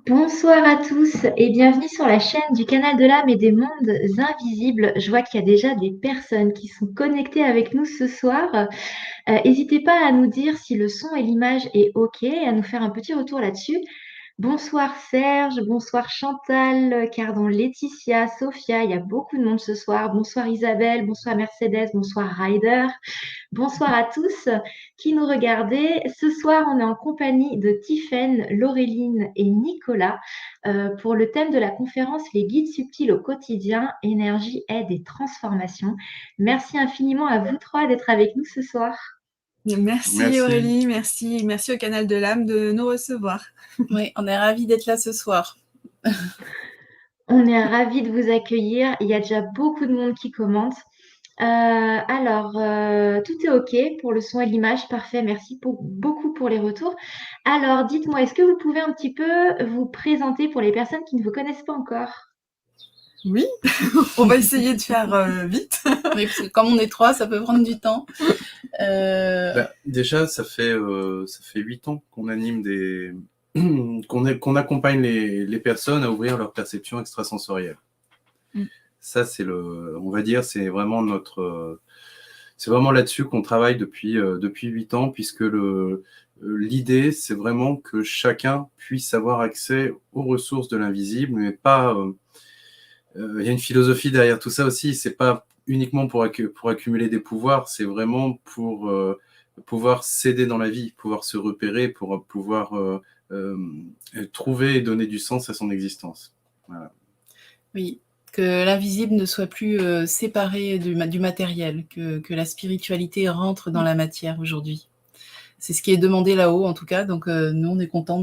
Bonsoir à tous et bienvenue sur la chaîne du canal de l'âme et des mondes invisibles. Je vois qu'il y a déjà des personnes qui sont connectées avec nous ce soir. N'hésitez pas à nous dire si le son et l'image est OK et à nous faire un petit retour là-dessus. Bonsoir Serge, bonsoir Chantal, Cardon, Laetitia, Sophia, il y a beaucoup de monde ce soir. Bonsoir Isabelle, bonsoir Mercedes, bonsoir Ryder. Bonsoir à tous qui nous regardez. Ce soir, on est en compagnie de Tiffaine, Laureline et Nicolas pour le thème de la conférence Les guides subtils au quotidien, énergie, aide et transformation. Merci infiniment à vous trois d'être avec nous ce soir. Merci Aurélie, merci au Canal de l'âme de nous recevoir. Oui, on est ravis d'être là ce soir. On est ravis de vous accueillir. Il y a déjà beaucoup de monde qui commente. Tout est OK pour le son et l'image. Parfait. Merci beaucoup pour les retours. Alors, dites-moi, est-ce que vous pouvez un petit peu vous présenter pour les personnes qui ne vous connaissent pas encore? Oui, on va essayer de faire vite. Oui, parce que comme on est trois, ça peut prendre du temps. Déjà, ça fait 8 ans qu'on anime qu'on accompagne les personnes à ouvrir leur perception extrasensorielle. Ça, on va dire, c'est vraiment c'est vraiment là-dessus qu'on travaille depuis 8 ans, puisque l'idée, c'est vraiment que chacun puisse avoir accès aux ressources de l'invisible, mais pas. Il y a une philosophie derrière tout ça aussi. C'est pas uniquement pour accumuler des pouvoirs, c'est vraiment pour pouvoir s'aider dans la vie, pouvoir se repérer, pour pouvoir trouver et donner du sens à son existence. Voilà. Oui, que l'invisible ne soit plus séparé du matériel, que la spiritualité rentre dans la matière aujourd'hui. C'est ce qui est demandé là-haut, en tout cas. Donc, nous, on est contents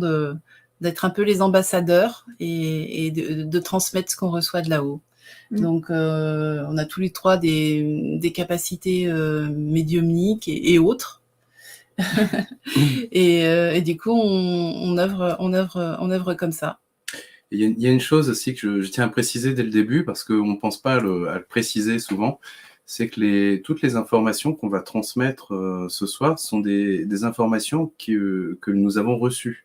d'être un peu les ambassadeurs et de transmettre ce qu'on reçoit de là-haut. Donc, on a tous les trois des capacités médiumniques et autres. et du coup, on œuvre comme ça. Il y a une chose aussi que je tiens à préciser dès le début, parce qu'on ne pense pas à le préciser souvent, c'est que toutes les informations qu'on va transmettre ce soir sont des informations que nous avons reçues.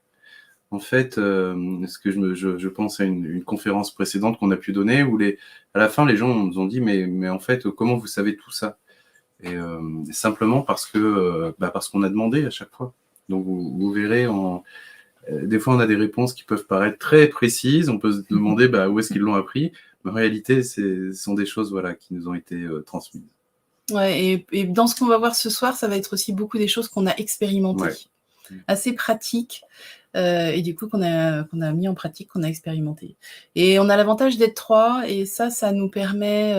En fait, ce que je pense à une conférence précédente qu'on a pu donner, où à la fin, les gens nous ont dit mais en fait, comment vous savez tout ça? Et simplement parce qu'on a demandé à chaque fois. Donc vous verrez, des fois on a des réponses qui peuvent paraître très précises. On peut se demander où est-ce qu'ils l'ont appris. Mais en réalité, ce sont des choses qui nous ont été transmises. Ouais, et dans ce qu'on va voir ce soir, ça va être aussi beaucoup des choses qu'on a expérimentées, assez pratiques. Et du coup qu'on a mis en pratique, qu'on a expérimenté. Et on a l'avantage d'être trois, et ça nous permet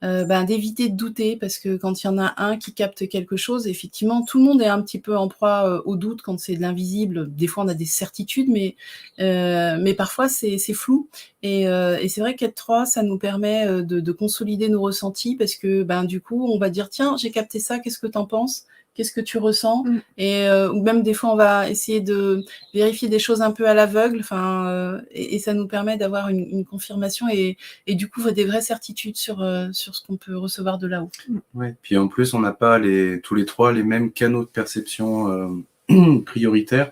d'éviter de douter, parce que quand il y en a un qui capte quelque chose, effectivement, tout le monde est un petit peu en proie au doute quand c'est de l'invisible. Des fois, on a des certitudes, mais parfois, c'est flou. Et c'est vrai qu'être trois, ça nous permet de consolider nos ressentis, parce que du coup, on va dire, tiens, j'ai capté ça, qu'est-ce que t'en penses ? Qu'est-ce que tu ressens ? Ou même des fois, on va essayer de vérifier des choses un peu à l'aveugle, et ça nous permet d'avoir une confirmation et du coup des vraies certitudes sur ce qu'on peut recevoir de là-haut. Ouais. Puis en plus, on n'a pas tous les trois les mêmes canaux de perception prioritaires.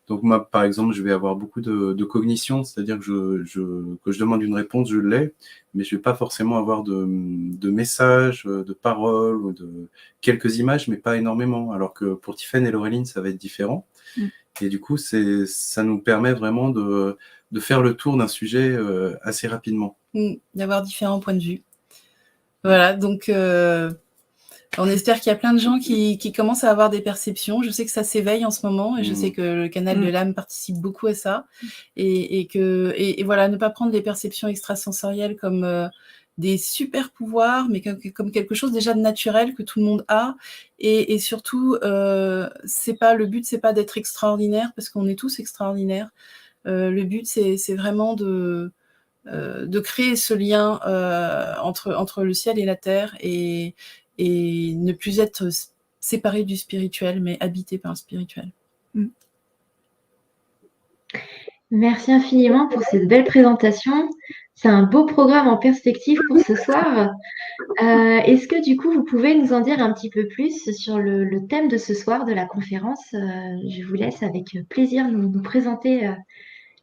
Donc moi, par exemple, je vais avoir beaucoup de cognition, c'est-à-dire que que je demande une réponse, je l'ai, mais je vais pas forcément avoir de messages, de paroles, ou de quelques images, mais pas énormément. Alors que pour Tiffaine et Laureline, ça va être différent. Et du coup, ça nous permet vraiment de faire le tour d'un sujet assez rapidement. D'avoir différents points de vue. Voilà, donc on espère qu'il y a plein de gens qui commencent à avoir des perceptions. Je sais que ça s'éveille en ce moment, et je sais que le canal de l'âme participe beaucoup à ça. Et voilà, ne pas prendre les perceptions extrasensorielles comme des super pouvoirs, mais comme quelque chose déjà de naturel que tout le monde a. Et surtout, le but, c'est pas d'être extraordinaire, parce qu'on est tous extraordinaires. Le but, c'est vraiment de créer ce lien entre le ciel et la terre, et ne plus être séparé du spirituel, mais habité par le spirituel. Merci infiniment pour cette belle présentation. C'est un beau programme en perspective pour ce soir. Est-ce que du coup, vous pouvez nous en dire un petit peu plus sur le thème de ce soir de la conférence? Je vous laisse avec plaisir nous présenter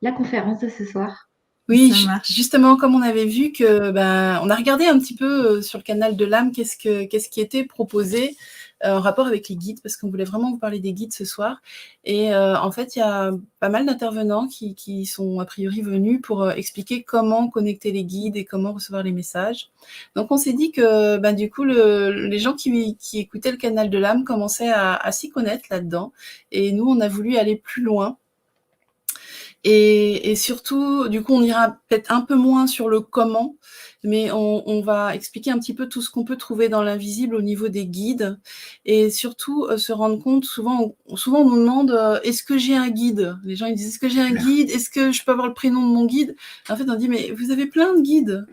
la conférence de ce soir. Oui, justement, comme on avait vu que, on a regardé un petit peu sur le canal de l'âme qu'est-ce qui était proposé en rapport avec les guides, parce qu'on voulait vraiment vous parler des guides ce soir. Et en fait, il y a pas mal d'intervenants qui sont a priori venus pour expliquer comment connecter les guides et comment recevoir les messages. Donc, on s'est dit que, du coup, les gens qui écoutaient le canal de l'âme commençaient à s'y connaître là-dedans. Et nous, on a voulu aller plus loin. Et surtout, du coup, on ira peut-être un peu moins sur le comment, mais on va expliquer un petit peu tout ce qu'on peut trouver dans l'invisible au niveau des guides. Et surtout, se rendre compte, souvent on nous demande est-ce que j'ai un guide? Les gens ils disent est-ce que j'ai un guide? Est-ce que je peux avoir le prénom de mon guide? En fait, on dit mais vous avez plein de guides.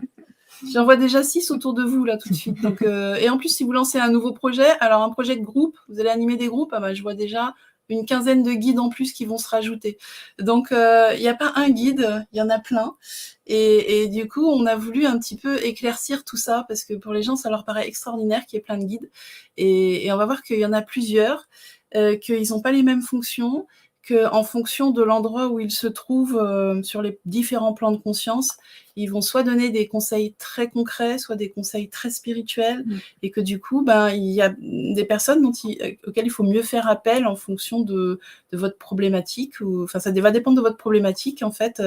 J'en vois déjà 6 autour de vous là tout de suite. Donc, et en plus, si vous lancez un nouveau projet, alors un projet de groupe, vous allez animer des groupes, je vois déjà une quinzaine de guides en plus qui vont se rajouter. Donc, il n'y a pas un guide, il y en a plein. Et du coup, on a voulu un petit peu éclaircir tout ça, parce que pour les gens, ça leur paraît extraordinaire qu'il y ait plein de guides. Et on va voir qu'il y en a plusieurs, qu'ils n'ont pas les mêmes fonctions, qu'en fonction de l'endroit où ils se trouvent sur les différents plans de conscience, ils vont soit donner des conseils très concrets, soit des conseils très spirituels, et que du coup, il y a des personnes auxquelles il faut mieux faire appel en fonction de votre problématique. Enfin, ça va dépendre de votre problématique, en fait.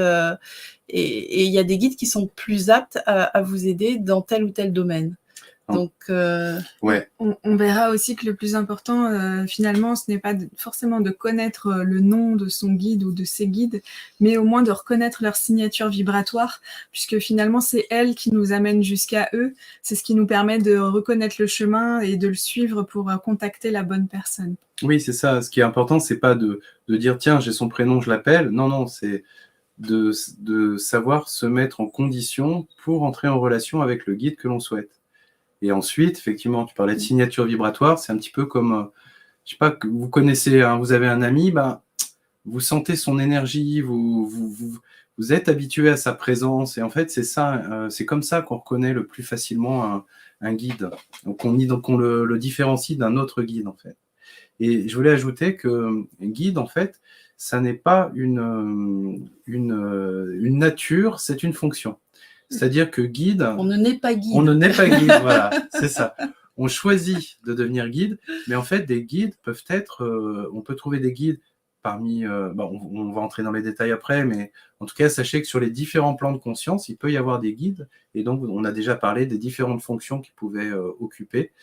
Et il y a des guides qui sont plus aptes à vous aider dans tel ou tel domaine. Donc, ouais. On verra aussi que le plus important, finalement, ce n'est pas forcément de connaître le nom de son guide ou de ses guides, mais au moins de reconnaître leur signature vibratoire, puisque finalement, c'est elle qui nous amène jusqu'à eux. C'est ce qui nous permet de reconnaître le chemin et de le suivre pour contacter la bonne personne. Oui, c'est ça. Ce qui est important, c'est pas de dire tiens, j'ai son prénom, je l'appelle. Non, c'est de savoir se mettre en condition pour entrer en relation avec le guide que l'on souhaite. Et ensuite, effectivement, tu parlais de signature vibratoire, c'est un petit peu comme, je sais pas, que vous connaissez, vous avez un ami, vous sentez son énergie, vous êtes habitué à sa présence, et en fait, c'est ça, c'est comme ça qu'on reconnaît le plus facilement un guide, donc on le différencie d'un autre guide, en fait. Et je voulais ajouter que guide, en fait, ça n'est pas une nature, c'est une fonction. C'est-à-dire que guide... On ne naît pas guide. On ne naît pas guide, voilà, c'est ça. On choisit de devenir guide, mais en fait, des guides peuvent être... on peut trouver des guides parmi... on va entrer dans les détails après, mais en tout cas, sachez que sur les différents plans de conscience, il peut y avoir des guides, et donc on a déjà parlé des différentes fonctions qu'ils pouvaient occuper.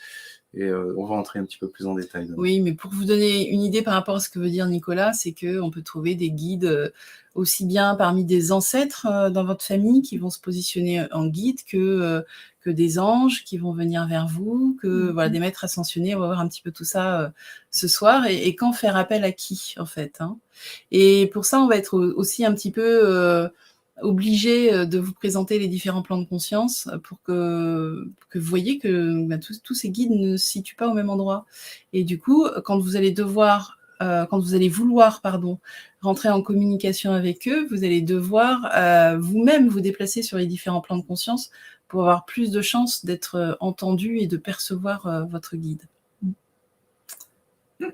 Et on va entrer un petit peu plus en détail. Oui, mais pour vous donner une idée par rapport à ce que veut dire Nicolas, c'est qu'on peut trouver des guides aussi bien parmi des ancêtres dans votre famille qui vont se positionner en guide que des anges qui vont venir vers vous, que voilà, des maîtres ascensionnés. On va voir un petit peu tout ça ce soir. Et quand faire appel à qui, en fait, hein. Et pour ça, on va être aussi un petit peu... obligé de vous présenter les différents plans de conscience pour que vous voyez que tous ces guides ne se situent pas au même endroit. Et du coup, quand vous allez vouloir rentrer en communication avec eux, vous allez devoir vous-même vous déplacer sur les différents plans de conscience pour avoir plus de chances d'être entendu et de percevoir votre guide.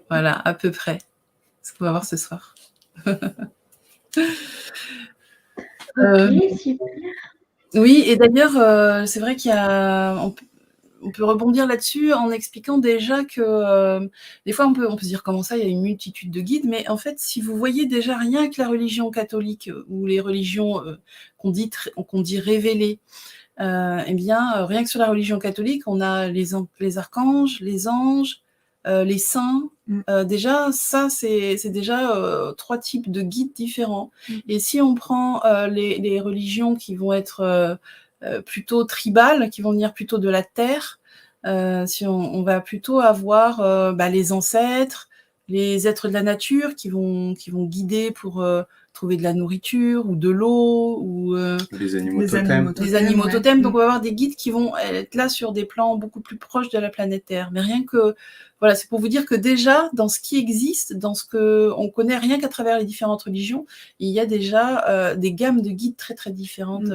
Voilà, à peu près ce qu'on va voir ce soir. Ok, super. Oui, et d'ailleurs, c'est vrai on peut rebondir là-dessus en expliquant déjà que des fois on peut se dire comment ça, il y a une multitude de guides, mais en fait, si vous voyez déjà rien que la religion catholique ou les religions qu'on dit révélées, rien que sur la religion catholique, on a les archanges, les anges, les saints. Déjà, ça, c'est déjà 3 types de guides différents. Et si on prend les religions qui vont être plutôt tribales, qui vont venir plutôt de la terre, si on va plutôt avoir les ancêtres, les êtres de la nature qui vont guider pour trouver de la nourriture ou de l'eau ou les animaux totems. Les animaux totems. Donc on va avoir des guides qui vont être là sur des plans beaucoup plus proches de la planète Terre. Mais rien que voilà, c'est pour vous dire que déjà dans ce qui existe, dans ce que on connaît rien qu'à travers les différentes religions, il y a déjà des gammes de guides très très différentes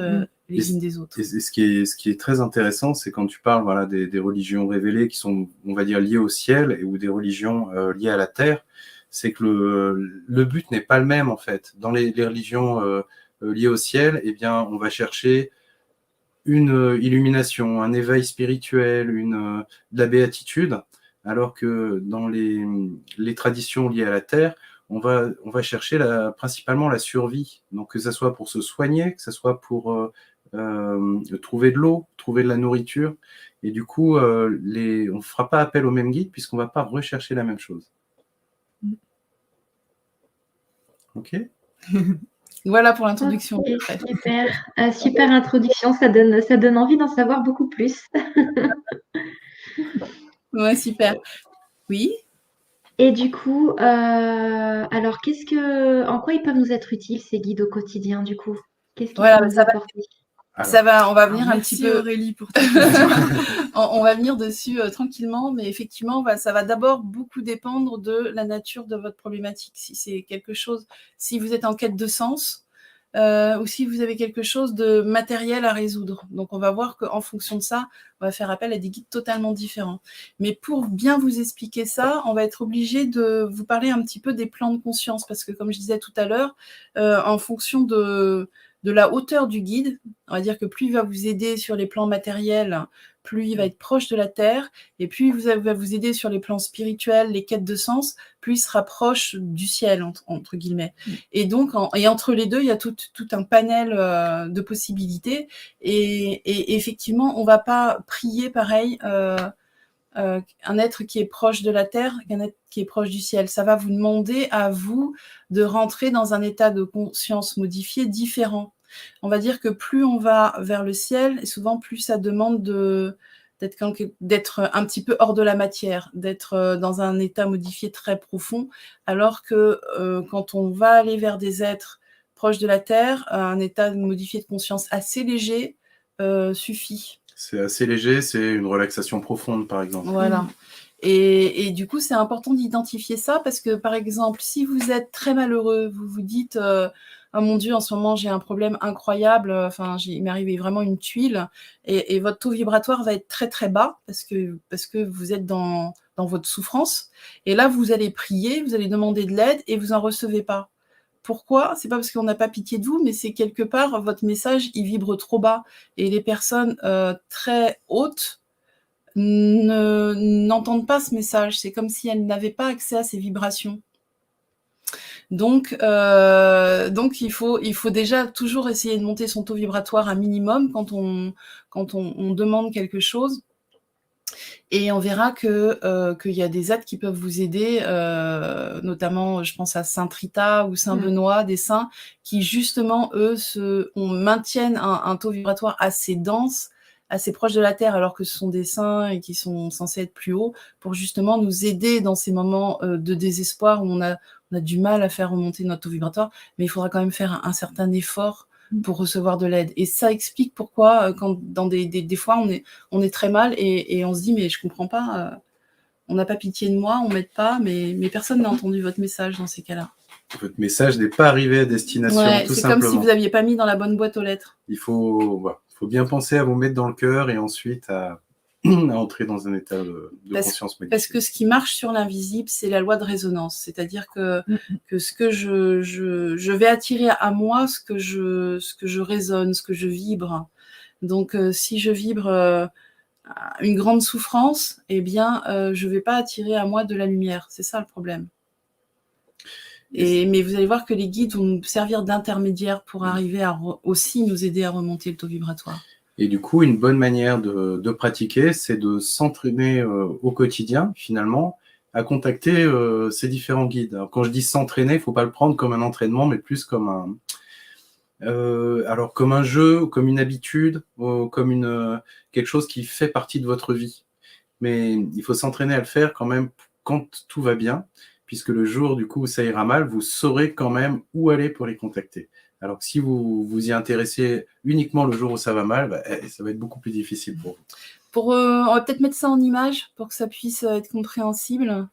les unes des autres. Et ce qui est très intéressant, c'est quand tu parles des religions révélées qui sont, on va dire, liées au ciel ou des religions liées à la terre. c'est que le but n'est pas le même en fait. Dans les religions liées au ciel, eh bien, on va chercher une illumination, un éveil spirituel, de la béatitude, alors que dans les traditions liées à la terre, on va chercher principalement la survie. Donc que ce soit pour se soigner, que ce soit pour trouver de l'eau, trouver de la nourriture. Et du coup, on ne fera pas appel au même guide puisqu'on ne va pas rechercher la même chose. Ok. Voilà pour l'introduction. Ok, super. Super introduction, ça donne envie d'en savoir beaucoup plus. Ouais, super. Oui. Et du coup, alors en quoi ils peuvent nous être utiles ces guides au quotidien du coup? Qu'est-ce qu'ils peuvent nous apporter? On va venir un petit peu. Aurélie pour ta question. On va venir dessus tranquillement, mais effectivement, ça va d'abord beaucoup dépendre de la nature de votre problématique. Si c'est quelque chose, si vous êtes en quête de sens, ou si vous avez quelque chose de matériel à résoudre. Donc, on va voir qu'en fonction de ça, on va faire appel à des guides totalement différents. Mais pour bien vous expliquer ça, on va être obligé de vous parler un petit peu des plans de conscience, parce que comme je disais tout à l'heure, en fonction de la hauteur du guide, on va dire que plus il va vous aider sur les plans matériels, plus il va être proche de la Terre, et plus il va vous aider sur les plans spirituels, les quêtes de sens, plus il se rapproche du ciel, entre guillemets. Et donc, et entre les deux, il y a tout un panel de possibilités, et effectivement, on ne va pas prier pareil un être qui est proche de la Terre qu'un être qui est proche du ciel. Ça va vous demander à vous de rentrer dans un état de conscience modifié différent. On va dire que plus on va vers le ciel, et souvent plus ça demande d'être un petit peu hors de la matière, d'être dans un état modifié très profond, alors que quand on va aller vers des êtres proches de la Terre, un état modifié de conscience assez léger suffit. C'est assez léger, c'est une relaxation profonde, par exemple. Voilà. Et du coup, c'est important d'identifier ça parce que, par exemple, si vous êtes très malheureux, vous vous dites oh mon Dieu, en ce moment, j'ai un problème incroyable, il m'est arrivé vraiment une tuile, et votre taux vibratoire va être très, très bas parce que vous êtes dans votre souffrance. Et là, vous allez prier, vous allez demander de l'aide et vous n'en recevez pas. Pourquoi ? C'est pas parce qu'on n'a pas pitié de vous, mais c'est quelque part, votre message, il vibre trop bas. Et les personnes très hautes n'entendent pas ce message. C'est comme si elles n'avaient pas accès à ces vibrations. Donc il faut déjà toujours essayer de monter son taux vibratoire un minimum quand on demande quelque chose. Et on verra qu'il y a des êtres qui peuvent vous aider, notamment, je pense à Saint Rita ou Saint Benoît, des saints, qui justement, eux, maintiennent un taux vibratoire assez dense, assez proche de la Terre, alors que ce sont des saints et qui sont censés être plus hauts, pour justement nous aider dans ces moments de désespoir où on a du mal à faire remonter notre taux vibratoire, mais il faudra quand même faire un certain effort pour recevoir de l'aide. Et ça explique pourquoi, quand dans des fois, on est très mal et on se dit, mais je comprends pas, on n'a pas pitié de moi, on m'aide pas, mais personne n'a entendu votre message dans ces cas-là. Votre message n'est pas arrivé à destination, tout simplement. C'est comme si vous n'aviez pas mis dans la bonne boîte aux lettres. Il faut bien penser à vous mettre dans le cœur et ensuite à entrer dans un état de conscience modifiée. Parce que ce qui marche sur l'invisible, c'est la loi de résonance. C'est-à-dire que ce que je vais attirer à moi, ce que je résonne, ce que je vibre. Donc, si je vibre une grande souffrance, eh bien, je ne vais pas attirer à moi de la lumière. C'est ça le problème. Mais vous allez voir que les guides vont nous servir d'intermédiaires pour arriver à aussi nous aider à remonter le taux vibratoire. Et du coup, une bonne manière de pratiquer, c'est de s'entraîner au quotidien, finalement, à contacter ces différents guides. Alors, quand je dis s'entraîner, il ne faut pas le prendre comme un entraînement, mais plus comme comme un jeu, comme une habitude, comme quelque chose qui fait partie de votre vie. Mais il faut s'entraîner à le faire quand même quand tout va bien, puisque le jour du coup où ça ira mal, vous saurez quand même où aller pour les contacter. Alors que si vous vous y intéressez uniquement le jour où ça va mal, ça va être beaucoup plus difficile pour vous. On va peut-être mettre ça en image pour que ça puisse être compréhensible.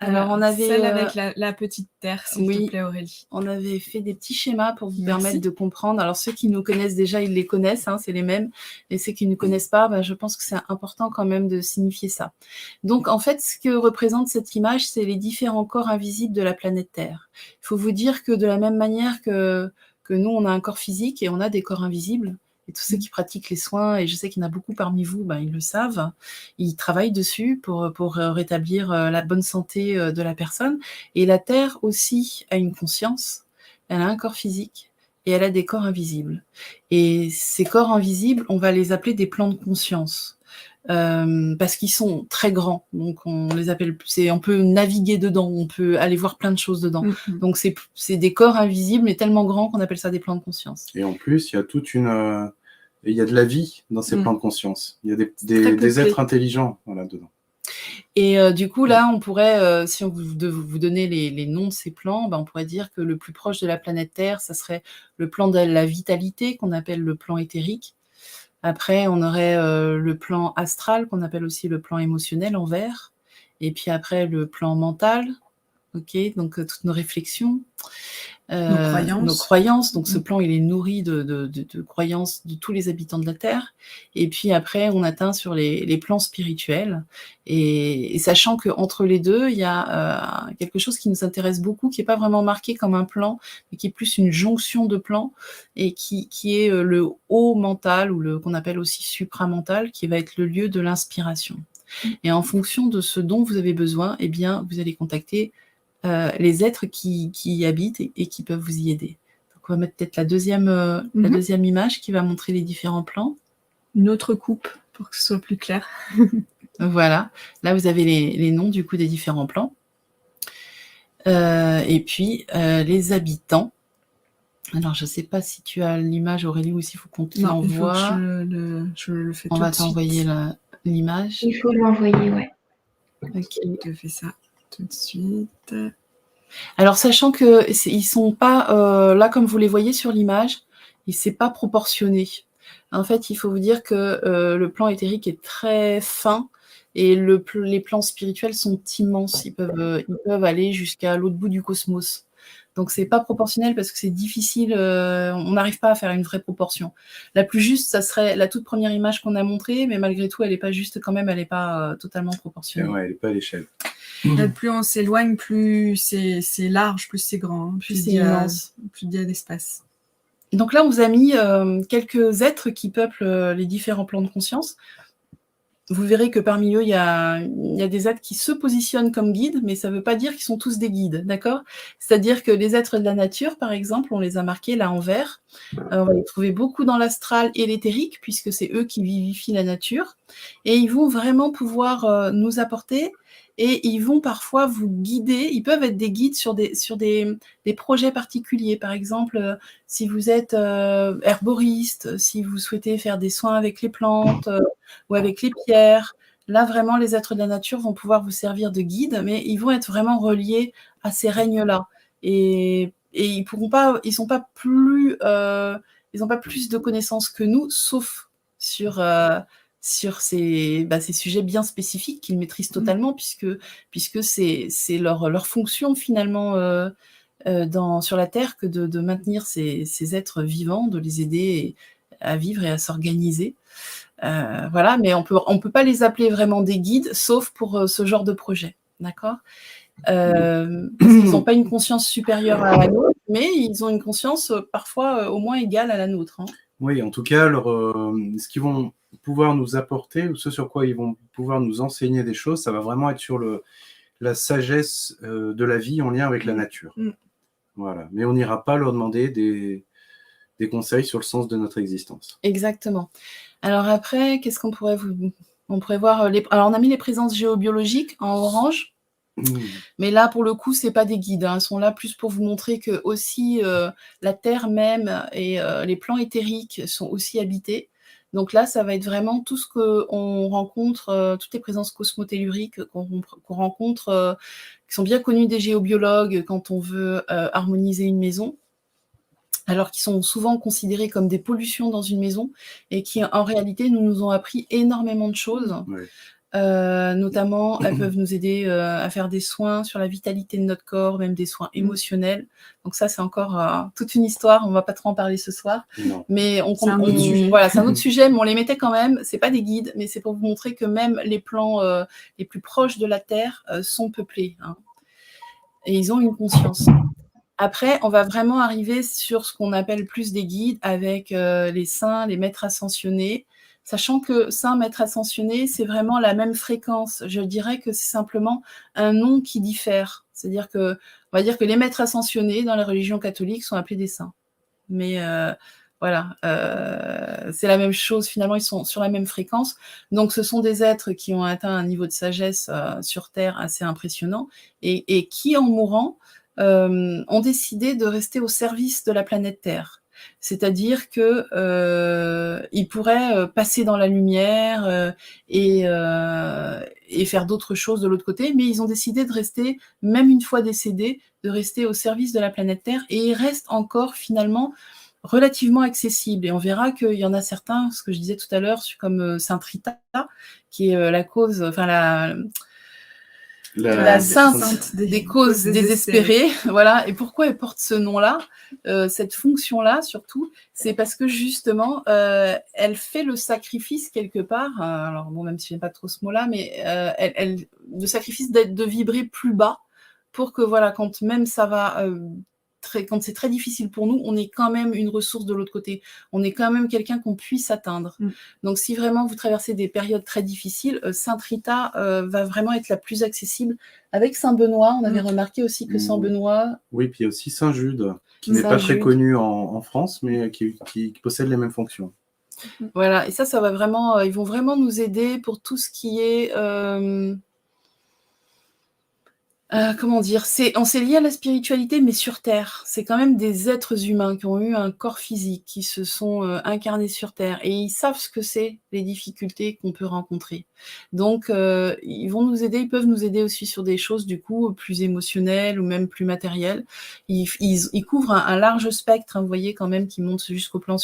Alors, on avait... Celle avec la petite terre, s'il oui, te plaît, Aurélie. On avait fait des petits schémas pour vous Merci. permettre de comprendre. Alors, ceux qui nous connaissent déjà, ils les connaissent, hein, c'est les mêmes. Et ceux qui ne connaissent pas, je pense que c'est important quand même de signifier ça. Donc, en fait, ce que représente cette image, c'est les différents corps invisibles de la planète Terre. Il faut vous dire que de la même manière que nous, on a un corps physique et on a des corps invisibles, et tous ceux qui pratiquent les soins, et je sais qu'il y en a beaucoup parmi vous, ils le savent, ils travaillent dessus pour rétablir la bonne santé de la personne. Et la Terre aussi a une conscience, elle a un corps physique et elle a des corps invisibles. Et ces corps invisibles, on va les appeler des plans de conscience. Parce qu'ils sont très grands, donc on les appelle, on peut naviguer dedans, on peut aller voir plein de choses dedans. Donc c'est des corps invisibles, mais tellement grands qu'on appelle ça des plans de conscience. Et en plus, il y a il y a de la vie dans ces plans de conscience. Il y a des êtres intelligents dedans. Et du coup, là, on pourrait, si on vous donnait les noms de ces plans, on pourrait dire que le plus proche de la planète Terre, ça serait le plan de la vitalité, qu'on appelle le plan éthérique. Après, on aurait le plan astral, qu'on appelle aussi le plan émotionnel en vert. Et puis après, le plan mental, donc toutes nos réflexions. Nos croyances. Donc, ce plan, il est nourri de croyances de tous les habitants de la Terre. Et puis après, on atteint sur les plans spirituels. Et sachant qu'entre les deux, il y a quelque chose qui nous intéresse beaucoup, qui n'est pas vraiment marqué comme un plan, mais qui est plus une jonction de plans, et qui est le haut mental, ou qu'on appelle aussi supramental, qui va être le lieu de l'inspiration. Et en fonction de ce dont vous avez besoin, vous allez contacter les êtres qui y habitent et qui peuvent vous y aider. Donc on va mettre peut-être la deuxième image qui va montrer les différents plans. Une autre coupe pour que ce soit plus clair. Voilà, là vous avez les noms du coup des différents plans. Et puis les habitants. Alors je ne sais pas si tu as l'image, Aurélie, ou s'il faut qu'on te l'envoie. Je le fais tout de suite. On va t'envoyer l'image. Il faut l'envoyer, ouais. Ok, je fais ça tout de suite. Alors, sachant qu'ils sont pas là comme vous les voyez sur l'image, c'est pas proportionné. En fait, il faut vous dire que le plan éthérique est très fin et les plans spirituels sont immenses. Ils peuvent aller jusqu'à l'autre bout du cosmos. Donc, c'est pas proportionnel parce que c'est difficile. On n'arrive pas à faire une vraie proportion. La plus juste, ça serait la toute première image qu'on a montrée, mais malgré tout, elle n'est pas juste quand même. Elle n'est pas totalement proportionnelle. Ouais, elle n'est pas à l'échelle. Plus on s'éloigne, plus c'est large, plus c'est grand, plus c'est immense, plus il y a d'espace. Donc là, on vous a mis quelques êtres qui peuplent les différents plans de conscience. Vous verrez que parmi eux, il y a des êtres qui se positionnent comme guides, mais ça ne veut pas dire qu'ils sont tous des guides, d'accord ? C'est-à-dire que les êtres de la nature, par exemple, on les a marqués là en vert. On va les trouver beaucoup dans l'astral et l'éthérique, puisque c'est eux qui vivifient la nature. Et ils vont vraiment pouvoir nous apporter, et ils vont parfois vous guider. Ils peuvent être des guides sur des projets particuliers. Par exemple, si vous êtes herboriste, si vous souhaitez faire des soins avec les plantes ou avec les pierres, là vraiment les êtres de la nature vont pouvoir vous servir de guide, mais ils vont être vraiment reliés à ces règnes-là. Et ils n'ont pas plus de connaissances que nous, sauf sur ces sujets bien spécifiques qu'ils maîtrisent totalement, puisque c'est leur fonction finalement sur la Terre que de maintenir ces êtres vivants, de les aider à vivre et à s'organiser. Voilà, mais on peut pas les appeler vraiment des guides, sauf pour ce genre de projet, d'accord ? Parce qu'ils n'ont pas une conscience supérieure à la nôtre, mais ils ont une conscience parfois au moins égale à la nôtre. Hein. Oui, en tout cas, ce qu'ils vont pouvoir nous apporter, ou ce sur quoi ils vont pouvoir nous enseigner des choses, ça va vraiment être sur la sagesse de la vie en lien avec la nature. Voilà. Mais on n'ira pas leur demander des conseils sur le sens de notre existence. Exactement. Alors après, qu'est-ce qu'on pourrait on pourrait voir alors on a mis les présences géobiologiques en orange. Mais là, pour le coup, c'est pas des guides. Hein. Elles sont là plus pour vous montrer que aussi la Terre même et les plans éthériques sont aussi habités. Donc là, ça va être vraiment tout ce qu'on rencontre, toutes les présences cosmotelluriques qu'on rencontre, qui sont bien connues des géobiologues quand on veut harmoniser une maison, alors qu'ils sont souvent considérés comme des pollutions dans une maison et qui, en réalité, nous ont appris énormément de choses. Ouais. Notamment, elles peuvent nous aider à faire des soins sur la vitalité de notre corps, même des soins émotionnels. Donc ça, c'est encore toute une histoire. On ne va pas trop en parler ce soir. Non. Mais C'est un autre sujet. Voilà, c'est un autre sujet, mais on les mettait quand même. C'est pas des guides, mais c'est pour vous montrer que même les plans les plus proches de la Terre sont peuplés. Hein. Et ils ont une conscience. Après, on va vraiment arriver sur ce qu'on appelle plus des guides avec les saints, les maîtres ascensionnés, sachant que saint, maître ascensionné, c'est vraiment la même fréquence. Je dirais que c'est simplement un nom qui diffère. C'est-à-dire que, on va dire que les maîtres ascensionnés dans la religion catholique sont appelés des saints. Mais voilà, c'est la même chose. Finalement, ils sont sur la même fréquence. Donc, ce sont des êtres qui ont atteint un niveau de sagesse sur Terre assez impressionnant et qui, en mourant, ont décidé de rester au service de la planète Terre. C'est-à-dire que ils pourraient passer dans la lumière et faire d'autres choses de l'autre côté, mais ils ont décidé de rester, même une fois décédés, de rester au service de la planète Terre, et ils restent encore finalement relativement accessibles. Et on verra qu'il y en a certains, ce que je disais tout à l'heure, comme Sainte Rita, qui est la cause, enfin la sainte des causes désespérées. Voilà. Et pourquoi elle porte ce nom-là, cette fonction-là surtout, c'est parce que justement, elle fait le sacrifice quelque part, alors bon, même si j'aime pas trop ce mot-là, mais le sacrifice de vibrer plus bas pour que, voilà, quand même ça va... quand c'est très difficile pour nous, on est quand même une ressource de l'autre côté. On est quand même quelqu'un qu'on puisse atteindre. Donc, si vraiment vous traversez des périodes très difficiles, Sainte Rita va vraiment être la plus accessible. Avec Saint Benoît, on avait remarqué aussi que Saint Benoît... Oui, puis il y a aussi Saint Jude, qui n'est pas très connu en France, mais qui possède les mêmes fonctions. Voilà, et ça va vraiment... ils vont vraiment nous aider pour tout ce qui est... comment dire, on s'est lié à la spiritualité, mais sur Terre. C'est quand même des êtres humains qui ont eu un corps physique, qui se sont incarnés sur Terre, et ils savent ce que c'est, les difficultés qu'on peut rencontrer. Donc, ils vont nous aider, ils peuvent nous aider aussi sur des choses, du coup, plus émotionnelles ou même plus matérielles. Ils couvrent un large spectre, hein, vous voyez, quand même, qui monte jusqu'au plan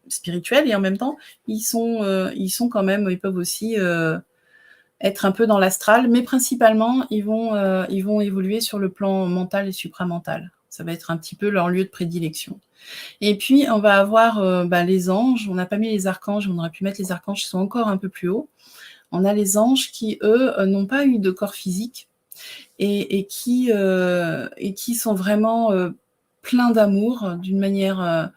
spirituel, et en même temps, ils quand même, ils peuvent aussi... être un peu dans l'astral, mais principalement, ils vont évoluer sur le plan mental et supramental. Ça va être un petit peu leur lieu de prédilection. Et puis, on va avoir les anges. On n'a pas mis les archanges, on aurait pu mettre les archanges qui sont encore un peu plus hauts. On a les anges qui, eux, n'ont pas eu de corps physique et qui sont vraiment pleins d'amour, d'une manière...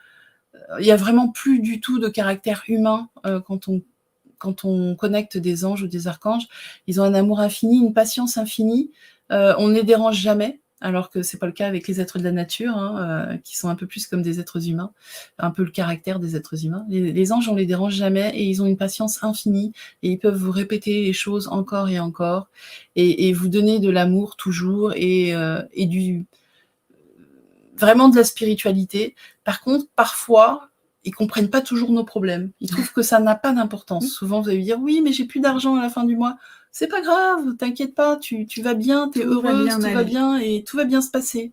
il n'y a vraiment plus du tout de caractère humain quand on connecte des anges ou des archanges. Ils ont un amour infini, une patience infinie. On ne les dérange jamais, alors que ce n'est pas le cas avec les êtres de la nature, hein, qui sont un peu plus comme des êtres humains, un peu le caractère des êtres humains. Les anges, on ne les dérange jamais et ils ont une patience infinie et ils peuvent vous répéter les choses encore et encore et vous donner de l'amour toujours et vraiment de la spiritualité. Par contre, parfois... ils comprennent pas toujours nos problèmes. Ils trouvent que ça n'a pas d'importance. Souvent, vous allez dire, oui, mais j'ai plus d'argent à la fin du mois. C'est pas grave, t'inquiète pas, tu vas bien, t'es heureuse, tout va bien et tout va bien se passer.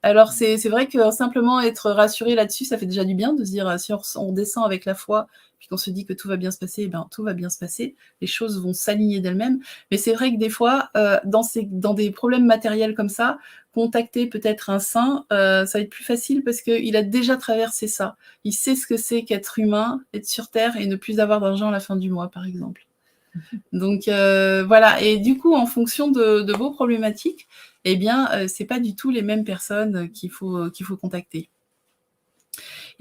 Alors, c'est vrai que simplement être rassuré là-dessus, ça fait déjà du bien de se dire, si on descend avec la foi, puis qu'on se dit que tout va bien se passer, ben, tout va bien se passer. Les choses vont s'aligner d'elles-mêmes. Mais c'est vrai que des fois, dans des problèmes matériels comme ça, contacter peut-être un saint, ça va être plus facile parce qu'il a déjà traversé ça. Il sait ce que c'est qu'être humain, être sur Terre et ne plus avoir d'argent à la fin du mois, par exemple. Donc voilà, et du coup, en fonction de vos problématiques, eh bien, c'est pas du tout les mêmes personnes qu'il faut contacter.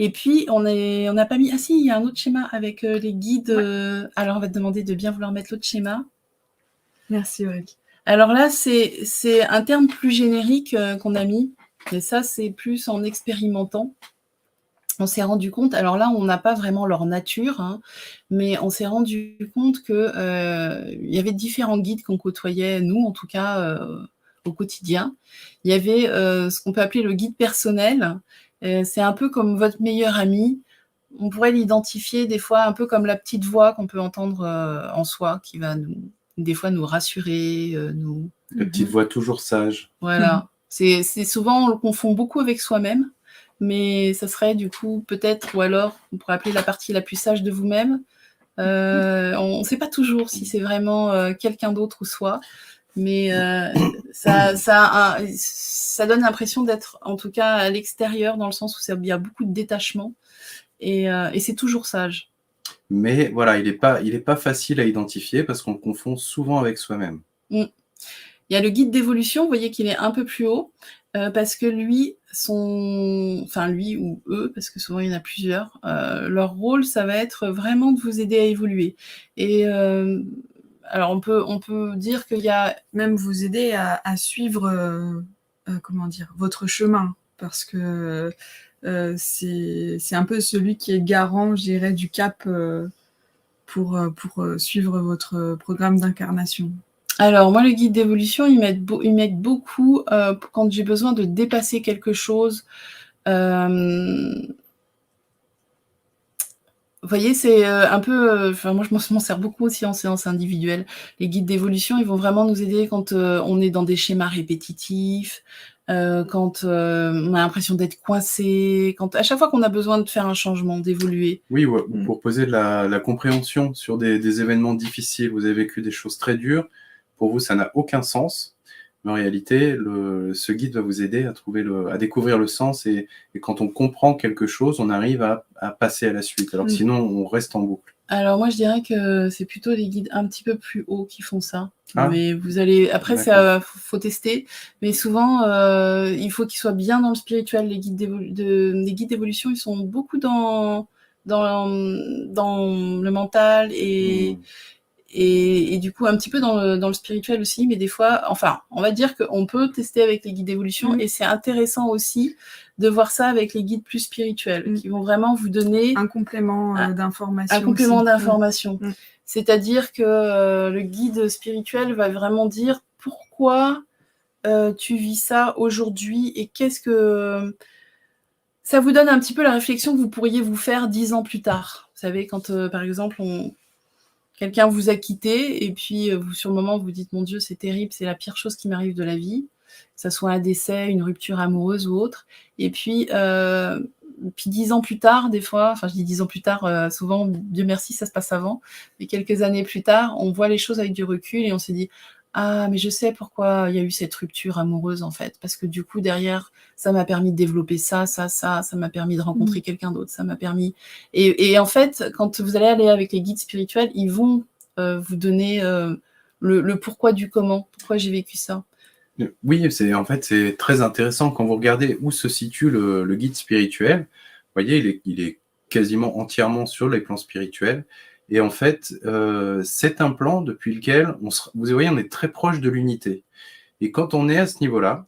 Et puis, on n'a pas mis... Ah si, il y a un autre schéma avec les guides. Alors, on va te demander de bien vouloir mettre l'autre schéma. Merci Aurélie. Alors là, c'est un terme plus générique qu'on a mis, et ça, c'est plus en expérimentant. On s'est rendu compte, alors là, on n'a pas vraiment leur nature, hein, mais on s'est rendu compte qu'il y avait différents guides qu'on côtoyait, nous en tout cas, au quotidien. Il y avait ce qu'on peut appeler le guide personnel. C'est un peu comme votre meilleur ami. On pourrait l'identifier des fois un peu comme la petite voix qu'on peut entendre en soi, qui va des fois nous rassurer. La petite voix toujours sage. Voilà. C'est souvent, on le confond beaucoup avec soi-même. Mais ça serait du coup peut-être, ou alors on pourrait appeler la partie la plus sage de vous-même, On ne sait pas toujours si c'est vraiment quelqu'un d'autre ou soi, mais ça donne l'impression d'être, en tout cas, à l'extérieur, dans le sens où il y a beaucoup de détachement, et c'est toujours sage. Mais voilà, il est pas facile à identifier parce qu'on le confond souvent avec soi-même. Il y a le guide d'évolution, vous voyez qu'il est un peu plus haut, parce que lui ou eux, parce que souvent il y en a plusieurs, leur rôle, ça va être vraiment de vous aider à évoluer. Et alors on peut dire qu'il y a... Même vous aider à suivre, votre chemin, parce que c'est un peu celui qui est garant, je dirais, du cap pour suivre votre programme d'incarnation. Alors, moi, le guide d'évolution, il m'aide beaucoup quand j'ai besoin de dépasser quelque chose. Vous voyez, c'est un peu... moi, je m'en sers beaucoup aussi en séance individuelle. Les guides d'évolution, ils vont vraiment nous aider quand on est dans des schémas répétitifs, quand on a l'impression d'être coincé, à chaque fois qu'on a besoin de faire un changement, d'évoluer. Oui, pour poser de la compréhension sur des événements difficiles. Vous avez vécu des choses très dures. Pour vous, ça n'a aucun sens. Mais en réalité, ce guide va vous aider à découvrir le sens. Et quand on comprend quelque chose, on arrive à passer à la suite. Alors sinon, on reste en boucle. Alors moi, je dirais que c'est plutôt les guides un petit peu plus hauts qui font ça. Ah. Mais vous allez... Après, ça faut tester. Mais souvent, il faut qu'ils soient bien dans le spirituel. Les guides d'évolution, ils sont beaucoup dans le mental et du coup un petit peu dans le spirituel aussi, mais des fois, enfin, on va dire qu'on peut tester avec les guides d'évolution, et c'est intéressant aussi de voir ça avec les guides plus spirituels, qui vont vraiment vous donner un complément d'information. Un complément d'information. C'est-à-dire que le guide spirituel va vraiment dire pourquoi tu vis ça aujourd'hui, et qu'est-ce que... Ça vous donne un petit peu la réflexion que vous pourriez vous faire 10 ans plus tard. Vous savez, quand par exemple quelqu'un vous a quitté, et puis sur le moment, vous dites « Mon Dieu, c'est terrible, c'est la pire chose qui m'arrive de la vie », que ça soit un décès, une rupture amoureuse ou autre. Et puis 10 ans plus tard, des fois, enfin je dis 10 ans plus tard, souvent, Dieu merci, ça se passe avant, mais quelques années plus tard, on voit les choses avec du recul et on s'est dit « Ah, mais je sais pourquoi il y a eu cette rupture amoureuse, en fait, parce que du coup, derrière, ça m'a permis de développer ça m'a permis de rencontrer quelqu'un d'autre, ça m'a permis... » Et en fait, quand vous allez aller avec les guides spirituels, ils vont vous donner le pourquoi du comment, pourquoi j'ai vécu ça. Oui, c'est très intéressant quand vous regardez où se situe le guide spirituel. Vous voyez, il est quasiment entièrement sur les plans spirituels. Et en fait, c'est un plan depuis lequel, vous voyez, on est très proche de l'unité. Et quand on est à ce niveau-là,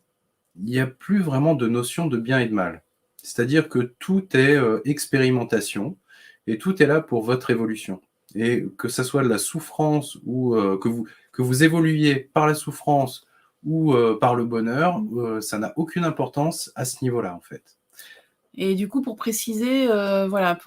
il n'y a plus vraiment de notion de bien et de mal. C'est-à-dire que tout est expérimentation et tout est là pour votre évolution. Et que ça soit de la souffrance ou que vous évoluiez par la souffrance ou par le bonheur, ça n'a aucune importance à ce niveau-là, en fait. Et du coup, pour préciser, voilà,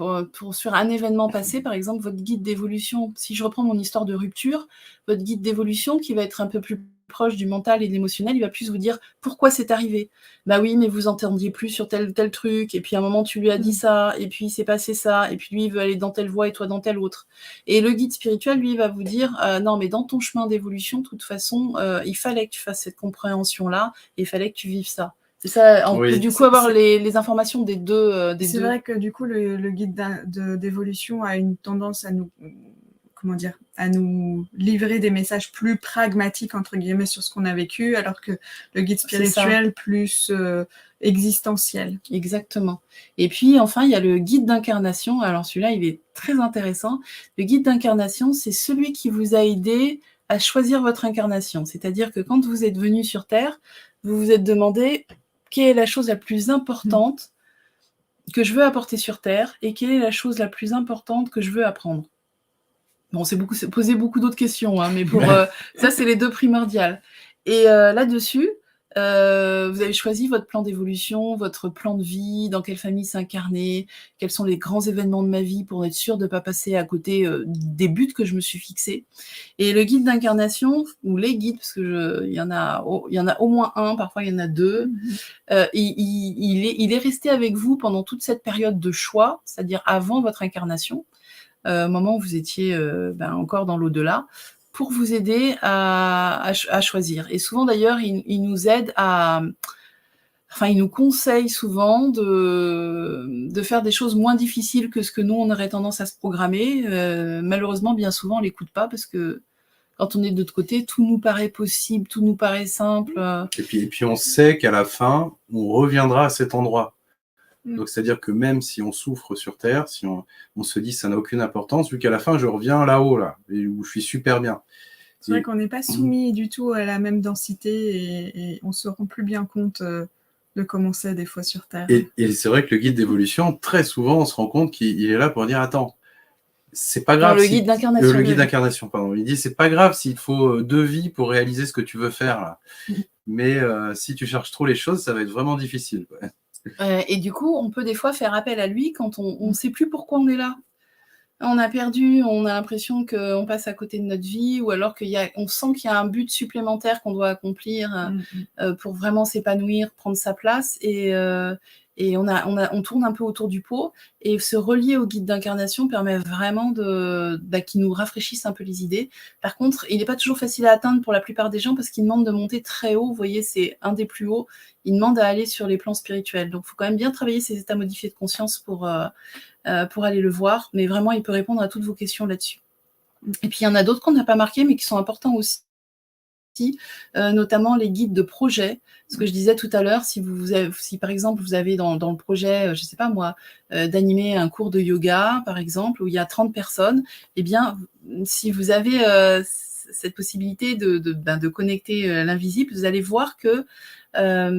sur un événement passé, par exemple, votre guide d'évolution, si je reprends mon histoire de rupture, votre guide d'évolution qui va être un peu plus proche du mental et de l'émotionnel, il va plus vous dire pourquoi c'est arrivé. Bah oui, mais vous entendiez plus sur tel truc, et puis à un moment tu lui as dit ça, et puis il s'est passé ça, et puis lui il veut aller dans telle voie et toi dans telle autre. Et le guide spirituel, lui, va vous dire non, mais dans ton chemin d'évolution, de toute façon, il fallait que tu fasses cette compréhension-là, et il fallait que tu vives ça. C'est ça, on peut du coup avoir les informations des deux. C'est vrai que du coup, le guide d'évolution a une tendance à nous, à nous livrer des messages plus pragmatiques, entre guillemets, sur ce qu'on a vécu, alors que le guide spirituel plus existentiel. Exactement. Et puis, enfin, il y a le guide d'incarnation. Alors celui-là, il est très intéressant. Le guide d'incarnation, c'est celui qui vous a aidé à choisir votre incarnation. C'est-à-dire que quand vous êtes venu sur Terre, vous vous êtes demandé quelle est la chose la plus importante que je veux apporter sur Terre et quelle est la chose la plus importante que je veux apprendre. Bon, c'est posé beaucoup d'autres questions, hein, mais pour ça, c'est les deux primordiales. Et là-dessus, vous avez choisi votre plan d'évolution, votre plan de vie, dans quelle famille s'incarner, quels sont les grands événements de ma vie pour être sûr de ne pas passer à côté des buts que je me suis fixés. Et le guide d'incarnation, ou les guides, parce que il y en a au moins un, parfois il y en a deux, il est resté avec vous pendant toute cette période de choix, c'est-à-dire avant votre incarnation. au moment où vous étiez encore dans l'au-delà, pour vous aider à choisir. Et souvent d'ailleurs, ils nous aident ils nous conseillent souvent de faire des choses moins difficiles que ce que nous, on aurait tendance à se programmer. Malheureusement, bien souvent, on l'écoute pas parce que quand on est de l'autre côté, tout nous paraît possible, tout nous paraît simple. Et puis on sait qu'à la fin, on reviendra à cet endroit. Donc, c'est-à-dire que même si on souffre sur Terre, si on se dit ça n'a aucune importance, vu qu'à la fin, je reviens là-haut, là, où je suis super bien. C'est vrai qu'on n'est pas soumis du tout à la même densité et on se rend plus bien compte de comment c'est des fois sur Terre. Et c'est vrai que le guide d'évolution, très souvent, on se rend compte qu'il est là pour dire, attends, c'est pas grave. Le guide d'incarnation. Le guide d'incarnation, pardon. Il dit, c'est pas grave s'il faut 2 vies pour réaliser ce que tu veux faire, là. Mais si tu cherches trop les choses, ça va être vraiment difficile. Et du coup, on peut des fois faire appel à lui quand on ne sait plus pourquoi on est là. On a perdu, on a l'impression qu'on passe à côté de notre vie, ou alors on sent qu'il y a un but supplémentaire qu'on doit accomplir pour vraiment s'épanouir, prendre sa place, et on tourne un peu autour du pot, et se relier au guide d'incarnation permet vraiment qu'il nous rafraîchisse un peu les idées. Par contre, il n'est pas toujours facile à atteindre pour la plupart des gens parce qu'il demande de monter très haut. Vous voyez, c'est un des plus hauts. Il demande à aller sur les plans spirituels. Donc, il faut quand même bien travailler ces états modifiés de conscience pour aller le voir. Mais vraiment, il peut répondre à toutes vos questions là-dessus. Et puis, il y en a d'autres qu'on n'a pas marqués, mais qui sont importants aussi. Notamment les guides de projet. Ce que je disais tout à l'heure, si par exemple vous avez dans le projet, je ne sais pas moi, d'animer un cours de yoga, par exemple, où il y a 30 personnes, eh bien, si vous avez cette possibilité de connecter l'invisible, vous allez voir que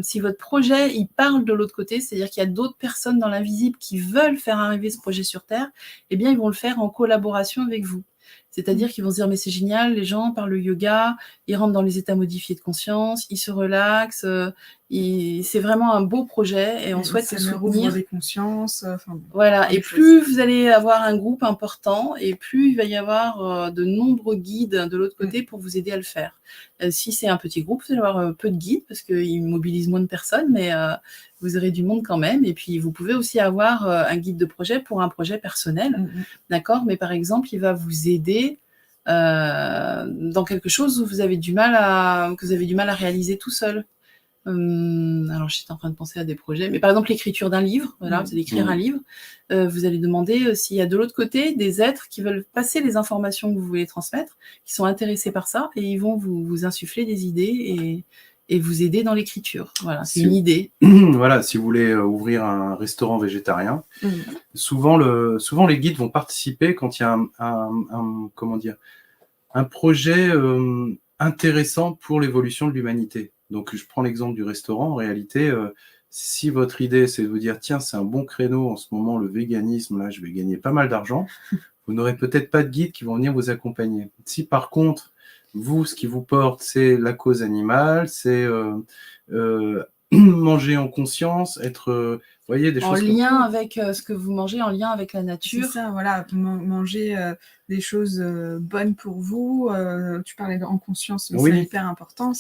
si votre projet, il parle de l'autre côté, c'est-à-dire qu'il y a d'autres personnes dans l'invisible qui veulent faire arriver ce projet sur Terre, eh bien, ils vont le faire en collaboration avec vous. C'est-à-dire qu'ils vont se dire, mais c'est génial, les gens parlent le yoga, ils rentrent dans les états modifiés de conscience, ils se relaxent, c'est vraiment un beau projet, et on souhaite se soutenir. Des consciences. Voilà, et plus vous allez avoir un groupe important, et plus il va y avoir de nombreux guides de l'autre côté pour vous aider à le faire. Si c'est un petit groupe, vous allez avoir peu de guides, parce qu'ils mobilisent moins de personnes, mais vous aurez du monde quand même. Et puis, vous pouvez aussi avoir un guide de projet pour un projet personnel, d'accord ? Mais par exemple, il va vous aider dans quelque chose où vous avez du mal à réaliser tout seul. Alors, j'étais en train de penser à des projets, mais par exemple, l'écriture d'un livre. Voilà, vous allez écrire un livre. Vous allez demander s'il y a de l'autre côté des êtres qui veulent passer les informations que vous voulez transmettre, qui sont intéressés par ça, et ils vont vous insuffler des idées et vous aider dans l'écriture. Voilà, c'est une idée. Voilà, si vous voulez ouvrir un restaurant végétarien, souvent les guides vont participer quand il y a un projet intéressant pour l'évolution de l'humanité. Donc, je prends l'exemple du restaurant. En réalité, si votre idée, c'est de vous dire, tiens, c'est un bon créneau en ce moment, le véganisme, là, je vais gagner pas mal d'argent, vous n'aurez peut-être pas de guides qui vont venir vous accompagner. Si, par contre, vous, ce qui vous porte, c'est la cause animale, c'est manger en conscience, être, voyez, des choses en lien avec ce que vous mangez, en lien avec la nature. C'est ça, voilà, manger des choses bonnes pour vous. Tu parlais en conscience, mais c'est hyper important.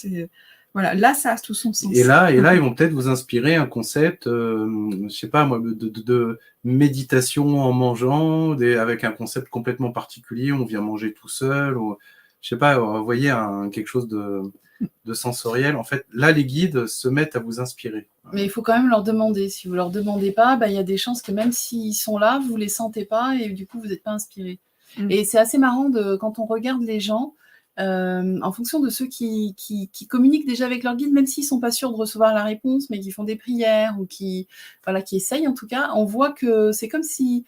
Voilà, là, ça a tout son sens. Et là, ils vont peut-être vous inspirer un concept, je sais pas moi, de méditation en mangeant, avec un concept complètement particulier. On vient manger tout seul, ou je sais pas, vous voyez, quelque chose de sensoriel. En fait, là, les guides se mettent à vous inspirer. Mais il faut quand même leur demander. Si vous leur demandez pas, il y a des chances que même s'ils sont là, vous les sentez pas et du coup, vous n'êtes pas inspiré. Et c'est assez marrant quand on regarde les gens. En fonction de ceux qui communiquent déjà avec leur guide, même s'ils sont pas sûrs de recevoir la réponse, mais qui font des prières ou qui essayent en tout cas, on voit que c'est comme si,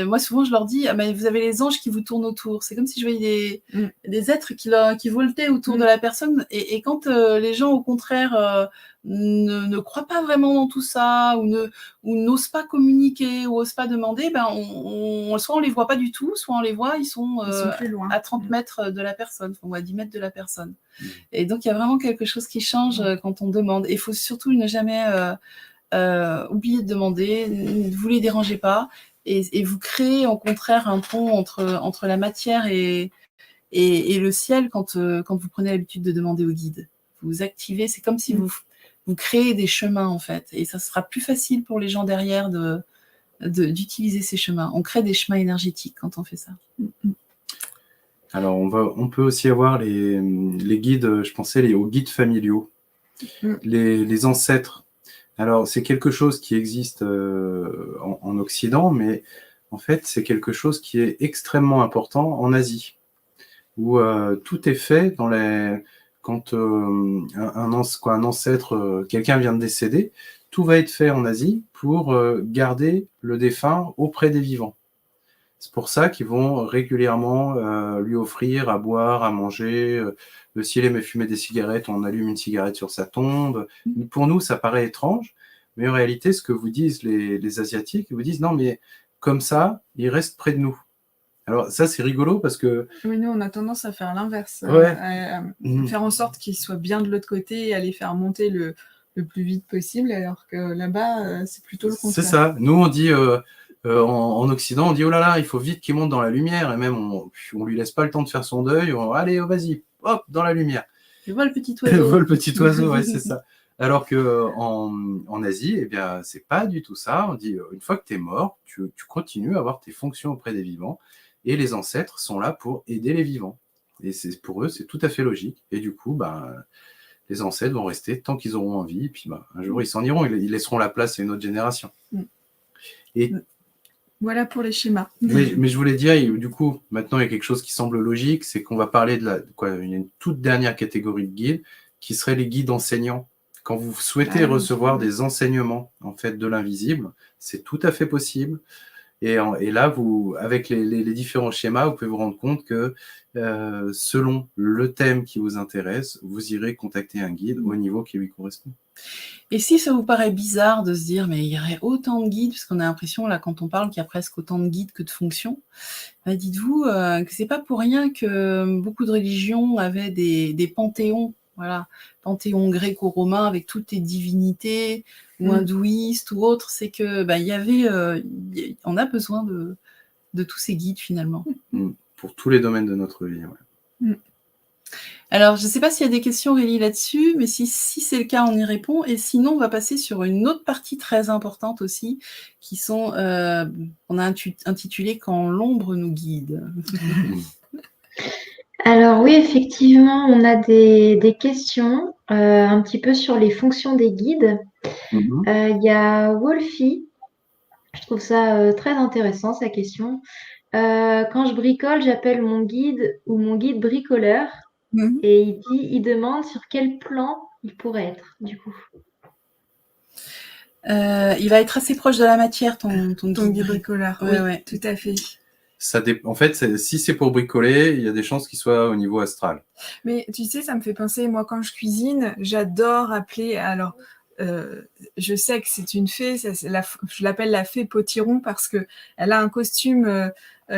moi souvent je leur dis, vous avez les anges qui vous tournent autour. C'est comme si je voyais des êtres qui voltaient autour de la personne. Et quand les gens au contraire ne croient pas vraiment dans tout ça ou n'osent pas communiquer ou n'osent pas demander, soit on les voit pas du tout, soit on les voit, ils sont plus loin. à 30 mètres de la personne, ou à 10 mètres de la personne. Et donc il y a vraiment quelque chose qui change quand on demande. Et il faut surtout ne jamais oublier de demander, vous les dérangez pas, et vous créez au contraire un pont entre la matière et le ciel quand vous prenez l'habitude de demander au guide. Vous activez, c'est comme si vous créez des chemins en fait, et ça sera plus facile pour les gens derrière d'utiliser ces chemins. On crée des chemins énergétiques quand on fait ça. Alors, on peut aussi avoir les guides, je pensais aux guides familiaux, les ancêtres. Alors, c'est quelque chose qui existe en Occident, mais en fait, c'est quelque chose qui est extrêmement important en Asie, où tout est fait quand un ancêtre, quelqu'un vient de décéder, tout va être fait en Asie pour garder le défunt auprès des vivants. C'est pour ça qu'ils vont régulièrement lui offrir à boire, à manger. S'il aimait fumer des cigarettes, on allume une cigarette sur sa tombe. Pour nous, ça paraît étrange, mais en réalité, ce que vous disent les Asiatiques, ils vous disent non, mais comme ça, il reste près de nous. Alors ça, c'est rigolo parce que... Oui, nous, on a tendance à faire l'inverse, Ouais. à faire en sorte qu'il soit bien de l'autre côté et à les faire monter le plus vite possible, alors que là-bas, c'est plutôt le contraire. C'est ça. Nous, on dit... en Occident, on dit oh là là, il faut vite qu'il monte dans la lumière, et même on lui laisse pas le temps de faire son deuil. Allez, vas-y, hop, dans la lumière. Je vois le petit oiseau. Vois le petit oiseau, ouais, c'est ça. Alors que en Asie, eh bien, c'est pas du tout ça. On dit une fois que tu es mort, tu continues à avoir tes fonctions auprès des vivants, et les ancêtres sont là pour aider les vivants. Et pour eux, c'est tout à fait logique. Et du coup, les ancêtres vont rester tant qu'ils auront envie. Et puis, un jour, ils s'en iront. Ils laisseront la place à une autre génération. Et voilà pour les schémas. Mais je voulais dire, du coup, maintenant, il y a quelque chose qui semble logique, c'est qu'on va parler il y a une toute dernière catégorie de guides, qui serait les guides enseignants. Quand vous souhaitez recevoir des enseignements, en fait, de l'invisible, c'est tout à fait possible. Et là, avec les différents schémas, vous pouvez vous rendre compte que selon le thème qui vous intéresse, vous irez contacter un guide au niveau qui lui correspond. Et si ça vous paraît bizarre de se dire, mais il y aurait autant de guides, parce qu'on a l'impression, là, quand on parle, qu'il y a presque autant de guides que de fonctions, dites-vous que c'est pas pour rien que beaucoup de religions avaient des panthéons, voilà, panthéon gréco-romain avec toutes les divinités, ou hindouistes ou autres, c'est que on a besoin de tous ces guides finalement. Pour tous les domaines de notre vie, ouais. Alors, je ne sais pas s'il y a des questions, Aurélie, là-dessus, mais si c'est le cas, on y répond. Et sinon, on va passer sur une autre partie très importante aussi, qui sont, on a intitulé « Quand l'ombre nous guide ». Alors oui, effectivement, on a des questions un petit peu sur les fonctions des guides. Il y a Wolfie, je trouve ça très intéressant, sa question. Quand je bricole, j'appelle mon guide ou mon guide bricoleur. Et il demande sur quel plan il pourrait être, du coup. Il va être assez proche de la matière, ton guide bricoleur. Oui, tout à fait. En fait, si c'est pour bricoler, il y a des chances qu'il soit au niveau astral. Mais tu sais, ça me fait penser, moi, quand je cuisine, j'adore appeler... Alors, je sais que c'est une fée, je l'appelle la fée potiron parce qu'elle a un costume...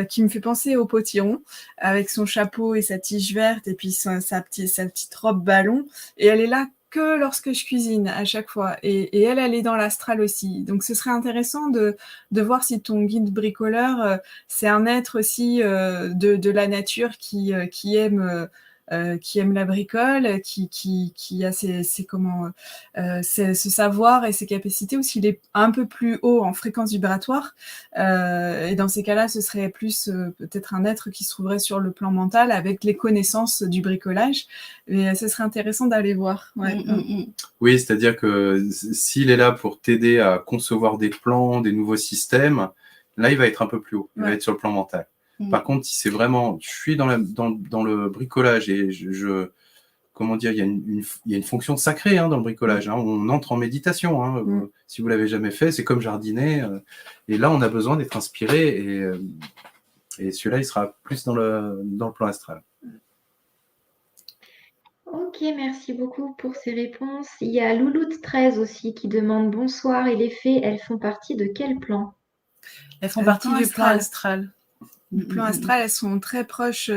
qui me fait penser au potiron, avec son chapeau et sa tige verte, et puis sa petite robe ballon. Et elle est là que lorsque je cuisine, à chaque fois. Et elle est dans l'astral aussi. Donc, ce serait intéressant de voir si ton guide bricoleur, c'est un être aussi de la nature qui aime la bricole, qui a ce savoir et ses capacités, ou s'il est un peu plus haut en fréquence vibratoire. Et dans ces cas-là, ce serait plus peut-être un être qui se trouverait sur le plan mental avec les connaissances du bricolage. Mais ce serait intéressant d'aller voir. Ouais. Oui, c'est-à-dire que s'il est là pour t'aider à concevoir des plans, des nouveaux systèmes, là, il va être un peu plus haut. Il va être sur le plan mental. Par contre, si c'est vraiment, je suis dans le bricolage et comment dire, il y a une fonction sacrée dans le bricolage. On entre en méditation. Si vous l'avez jamais fait, c'est comme jardiner. Et là, on a besoin d'être inspiré et celui-là, il sera plus dans le plan astral. Ok, merci beaucoup pour ces réponses. Il y a Louloute13 aussi qui demande bonsoir. Et les fées, elles font partie de quel plan? Elles font partie du plan astral. Le plan astral, elles sont très proches.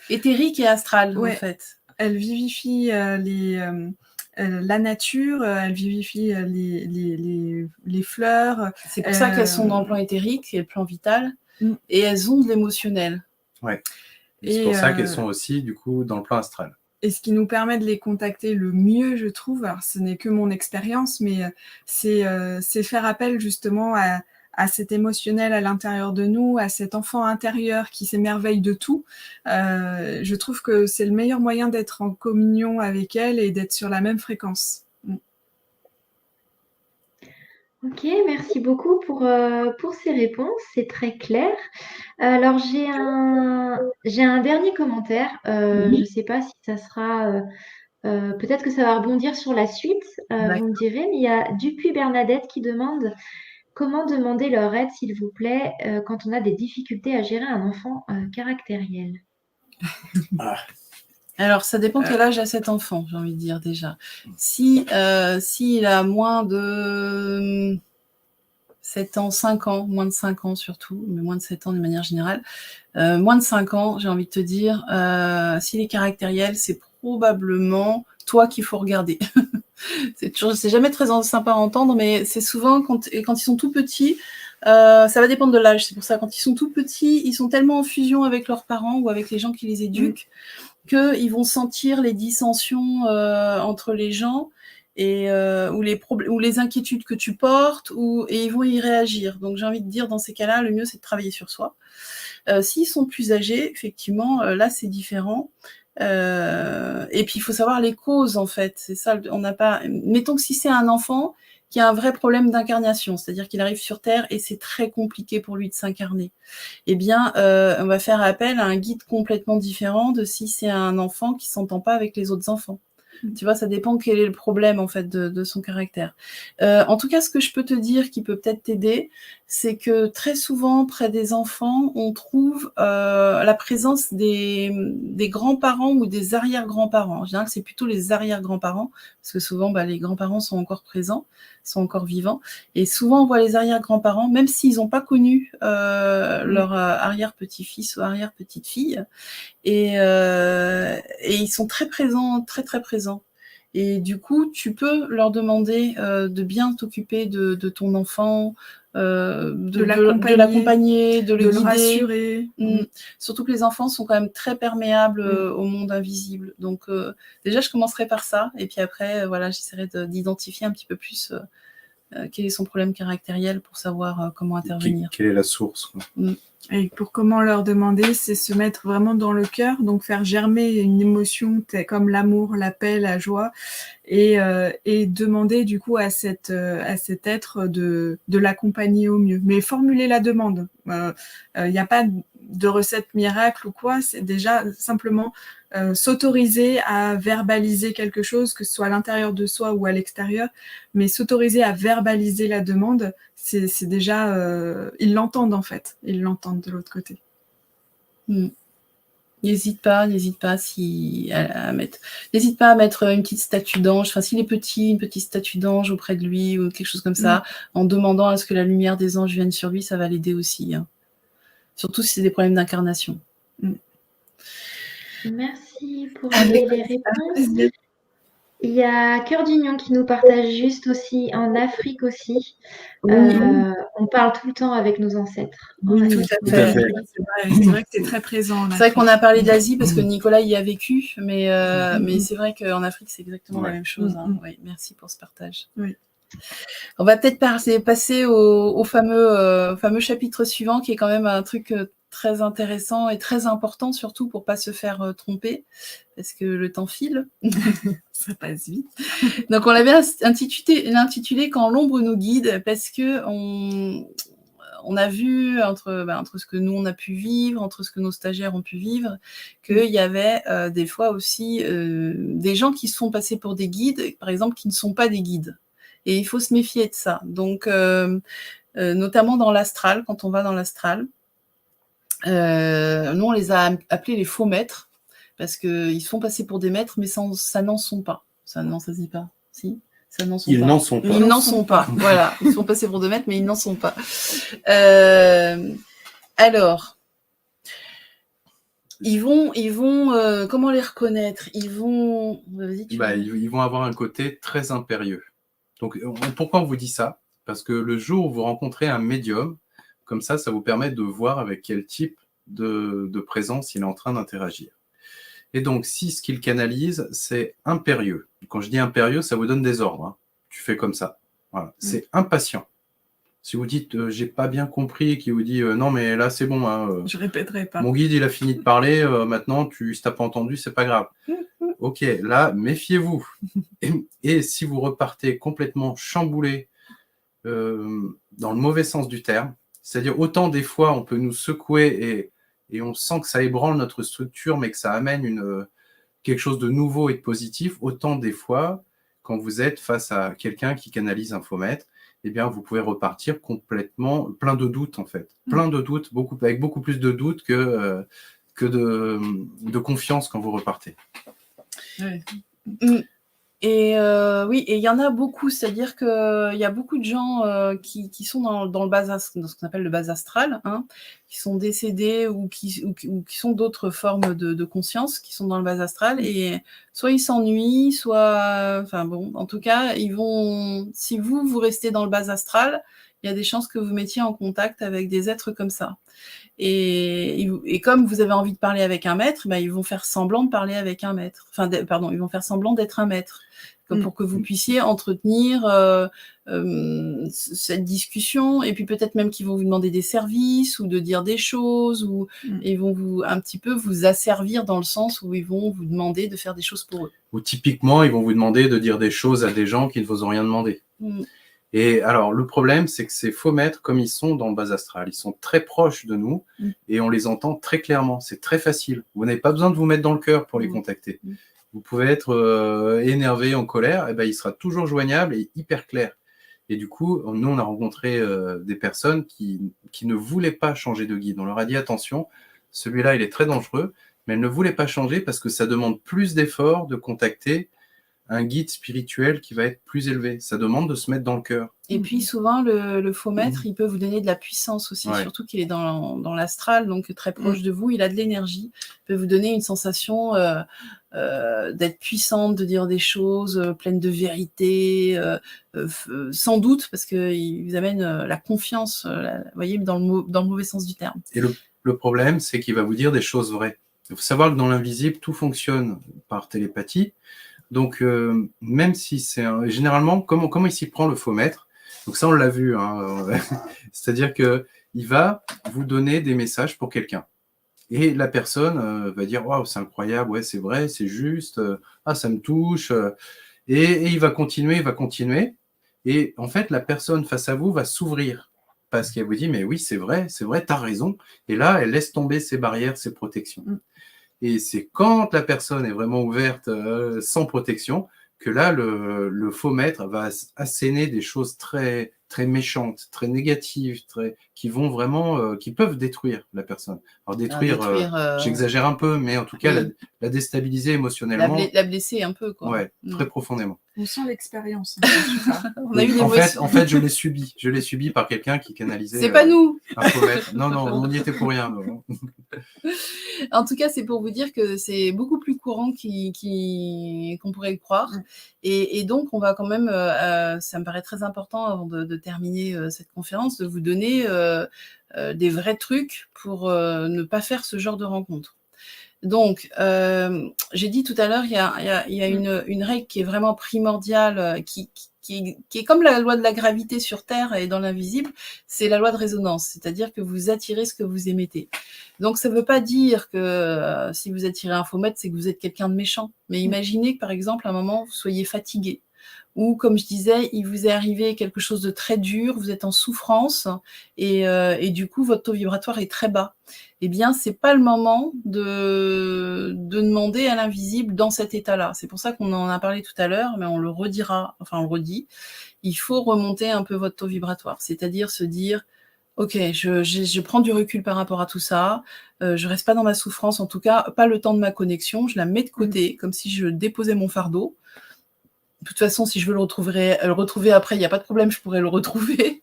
Éthérique et astral, en fait. Elles vivifient la nature, elles vivifient les fleurs. C'est pour ça qu'elles sont dans le plan éthérique et le plan vital, et elles ont de l'émotionnel. Ouais. Et c'est pour ça qu'elles sont aussi, du coup, dans le plan astral. Et ce qui nous permet de les contacter le mieux, je trouve, alors ce n'est que mon expérience, mais c'est faire appel justement à à cet émotionnel à l'intérieur de nous, à cet enfant intérieur qui s'émerveille de tout. Je trouve que c'est le meilleur moyen d'être en communion avec elle et d'être sur la même fréquence. Ok, merci beaucoup pour ces réponses, c'est très clair. Alors j'ai un dernier commentaire. Je ne sais pas si ça sera peut-être que ça va rebondir sur la suite, vous me direz, mais il y a Dupuis Bernadette qui demande comment demander leur aide, s'il vous plaît, quand on a des difficultés à gérer un enfant caractériel. Alors, ça dépend quel âge a cet enfant, j'ai envie de dire déjà. S'il a moins de 7 ans, 5 ans, moins de 5 ans surtout, mais moins de 7 ans de manière générale, moins de 5 ans, j'ai envie de te dire, s'il est caractériel, c'est probablement toi qu'il faut regarder. C'est jamais très sympa à entendre, mais c'est souvent quand ils sont tout petits, ça va dépendre de l'âge. C'est pour ça, quand ils sont tout petits, ils sont tellement en fusion avec leurs parents ou avec les gens qui les éduquent qu'ils vont sentir les dissensions entre les gens et ou les inquiétudes que tu portes, et ils vont y réagir. Donc j'ai envie de dire, dans ces cas-là, le mieux c'est de travailler sur soi. S'ils sont plus âgés, effectivement, là c'est différent. Et puis il faut savoir les causes en fait. C'est ça, on n'a pas. Mettons que si c'est un enfant qui a un vrai problème d'incarnation, c'est-à-dire qu'il arrive sur Terre et c'est très compliqué pour lui de s'incarner, eh bien, on va faire appel à un guide complètement différent de si c'est un enfant qui s'entend pas avec les autres enfants. Tu vois, ça dépend quel est le problème en fait de son caractère. En tout cas, ce que je peux te dire qui peut peut-être t'aider, c'est que très souvent près des enfants, on trouve la présence des grands-parents ou des arrière-grands-parents. En général, c'est plutôt les arrière-grands-parents, parce que souvent les grands-parents sont encore présents, sont encore vivants, et souvent on voit les arrière-grands-parents, même s'ils n'ont pas connu leur arrière-petit-fils ou arrière-petite-fille, et ils sont très présents, très très présents. Et du coup, tu peux leur demander de bien t'occuper de ton enfant, de l'accompagner, de le guider, le rassurer. Surtout que les enfants sont quand même très perméables au monde invisible. Donc déjà, je commencerai par ça, et puis après, voilà, j'essaierai d'identifier un petit peu plus quel est son problème caractériel pour savoir comment intervenir. Quelle est la source, quoi. Et pour comment leur demander, c'est se mettre vraiment dans le cœur, donc faire germer une émotion comme l'amour, la paix, la joie, et demander du coup à cet être de l'accompagner au mieux. Mais formuler la demande. Il n'y a pas de recette miracle ou quoi, c'est déjà simplement s'autoriser à verbaliser quelque chose, que ce soit à l'intérieur de soi ou à l'extérieur, mais s'autoriser à verbaliser la demande, c'est déjà... ils l'entendent en fait, ils l'entendent de l'autre côté. N'hésite pas à mettre une petite statue d'ange, enfin s'il est petit, une petite statue d'ange auprès de lui ou quelque chose comme ça, en demandant à ce que la lumière des anges vienne sur lui, ça va l'aider aussi. Surtout si c'est des problèmes d'incarnation. Merci pour les réponses. Il y a Cœur d'Union qui nous partage juste aussi en Afrique aussi. On parle tout le temps avec nos ancêtres. Oui, tout à fait. C'est vrai que c'est très présent. C'est vrai qu'on a parlé d'Asie parce que Nicolas y a vécu, mais c'est vrai qu'en Afrique, c'est exactement la même chose. Oui, merci pour ce partage. Oui. On va peut-être passer au fameux chapitre suivant, qui est quand même un truc très intéressant et très important, surtout pour pas se faire tromper, parce que le temps file. Ça passe vite. Donc on l'avait intitulé Quand l'ombre nous guide, parce que on a vu entre ce que nous on a pu vivre, entre ce que nos stagiaires ont pu vivre, qu'il y avait des fois aussi des gens qui se font passer pour des guides, par exemple, qui ne sont pas des guides. Et il faut se méfier de ça. Donc, notamment dans l'astral, quand on va dans l'astral, nous, on les a appelés les faux maîtres, parce qu'ils se font passer pour des maîtres, mais ça n'en sont pas. Ça se dit pas. Si, ça n'en sont pas. Ils n'en sont pas. Ils n'en sont pas. Voilà. Ils se font passer pour des maîtres, mais ils n'en sont pas. Alors, ils vont comment les reconnaître? Ils vont avoir un côté très impérieux. Donc, pourquoi on vous dit ça? Parce que le jour où vous rencontrez un médium, comme ça vous permet de voir avec quel type de présence il est en train d'interagir. Et donc, si ce qu'il canalise, c'est impérieux. Quand je dis impérieux, ça vous donne des ordres. Tu fais comme ça. Voilà. C'est impatient. Si vous dites j'ai pas bien compris, qui vous dit non mais là c'est bon, hein, Je répéterai pas. mon guide il a fini de parler, maintenant si t'as pas entendu, c'est pas grave. Ok, là méfiez-vous. Et si vous repartez complètement chamboulé dans le mauvais sens du terme, c'est-à-dire autant des fois on peut nous secouer et on sent que ça ébranle notre structure, mais que ça amène quelque chose de nouveau et de positif, autant des fois, quand vous êtes face à quelqu'un qui canalise un faux maître, eh bien, vous pouvez repartir complètement plein de doutes, en fait. Plein de doutes, avec beaucoup plus de doutes que de confiance quand vous repartez. Ouais. Et oui, et il y en a beaucoup, c'est-à-dire qu'il y a beaucoup de gens qui sont dans le dans ce qu'on appelle le bas astral, hein, qui sont décédés ou qui sont d'autres formes de conscience, qui sont dans le bas astral, et soit ils s'ennuient, soit, enfin bon, en tout cas, si vous restez dans le bas astral, il y a des chances que vous mettiez en contact avec des êtres comme ça. Et comme vous avez envie de parler avec un maître, bah, ils vont faire semblant de parler avec un maître. Enfin, pardon, ils vont faire semblant d'être un maître, pour que vous puissiez entretenir cette discussion. Et puis peut-être même qu'ils vont vous demander des services ou de dire des choses, ou ils vont un petit peu vous asservir dans le sens où ils vont vous demander de faire des choses pour eux. Ou typiquement, ils vont vous demander de dire des choses à des gens qui ne vous ont rien demandé. Et alors, le problème, c'est que ces faux maîtres, comme ils sont dans le bas astral, ils sont très proches de nous et on les entend très clairement. C'est très facile. Vous n'avez pas besoin de vous mettre dans le cœur pour les contacter. Vous pouvez être énervé, en colère, et ben, il sera toujours joignable et hyper clair. Et du coup, nous, on a rencontré des personnes qui ne voulaient pas changer de guide. On leur a dit, attention, celui-là, il est très dangereux, mais elles ne voulaient pas changer parce que ça demande plus d'efforts de contacter un guide spirituel qui va être plus élevé. Ça demande de se mettre dans le cœur. Et puis souvent, le faux maître, il peut vous donner de la puissance aussi, surtout qu'il est dans l'astral, donc très proche de vous, il a de l'énergie, il peut vous donner une sensation d'être puissante, de dire des choses pleines de vérité, sans doute, parce qu'il vous amène la confiance, vous voyez, dans le mauvais sens du terme. Et le problème, c'est qu'il va vous dire des choses vraies. Il faut savoir que dans l'invisible, tout fonctionne par télépathie. Donc, même si c'est généralement, comment il s'y prend le faux maître? Donc ça, on l'a vu. Hein, c'est-à-dire qu'il va vous donner des messages pour quelqu'un. Et la personne va dire « Waouh, c'est incroyable, ouais, c'est vrai, c'est juste, ah, ça me touche. » Et il va continuer. Et en fait, la personne face à vous va s'ouvrir. Parce qu'elle vous dit « Mais oui, c'est vrai, t'as raison. » Et là, elle laisse tomber ses barrières, ses protections. Et c'est quand la personne est vraiment ouverte, sans protection, que là, le faux maître va asséner des choses très, très méchantes, très négatives, qui vont vraiment, qui peuvent détruire la personne. Alors détruire, j'exagère un peu, mais en tout cas, la déstabiliser émotionnellement. La blesser un peu, quoi. Ouais, très profondément. On sent l'expérience. On a eu des en fait, je l'ai subi. Je l'ai subi par quelqu'un qui canalisait. C'est pas nous. Un faux maître. Non, on n'y était pour rien. Non. En tout cas, c'est pour vous dire que c'est beaucoup plus courant qu'on pourrait le croire. Et donc, on va quand même, ça me paraît très important avant de terminer cette conférence, de vous donner des vrais trucs pour ne pas faire ce genre de rencontre. Donc, j'ai dit tout à l'heure, il y a une règle qui est vraiment primordiale, qui est comme la loi de la gravité sur Terre et dans l'invisible, c'est la loi de résonance, c'est-à-dire que vous attirez ce que vous émettez. Donc, ça ne veut pas dire que si vous attirez un faux maître, c'est que vous êtes quelqu'un de méchant. Mais imaginez que, par exemple, à un moment, vous soyez fatigué, ou, comme je disais, il vous est arrivé quelque chose de très dur, vous êtes en souffrance, et du coup, votre taux vibratoire est très bas. Eh bien, c'est pas le moment de demander à l'invisible dans cet état-là. C'est pour ça qu'on en a parlé tout à l'heure, mais on le redira, enfin on le redit. Il faut remonter un peu votre taux vibratoire, c'est-à-dire se dire « Ok, je prends du recul par rapport à tout ça, je reste pas dans ma souffrance, en tout cas, pas le temps de ma connexion, je la mets de côté, comme si je déposais mon fardeau. De toute façon, si je veux le retrouver après, il n'y a pas de problème, je pourrais le retrouver. »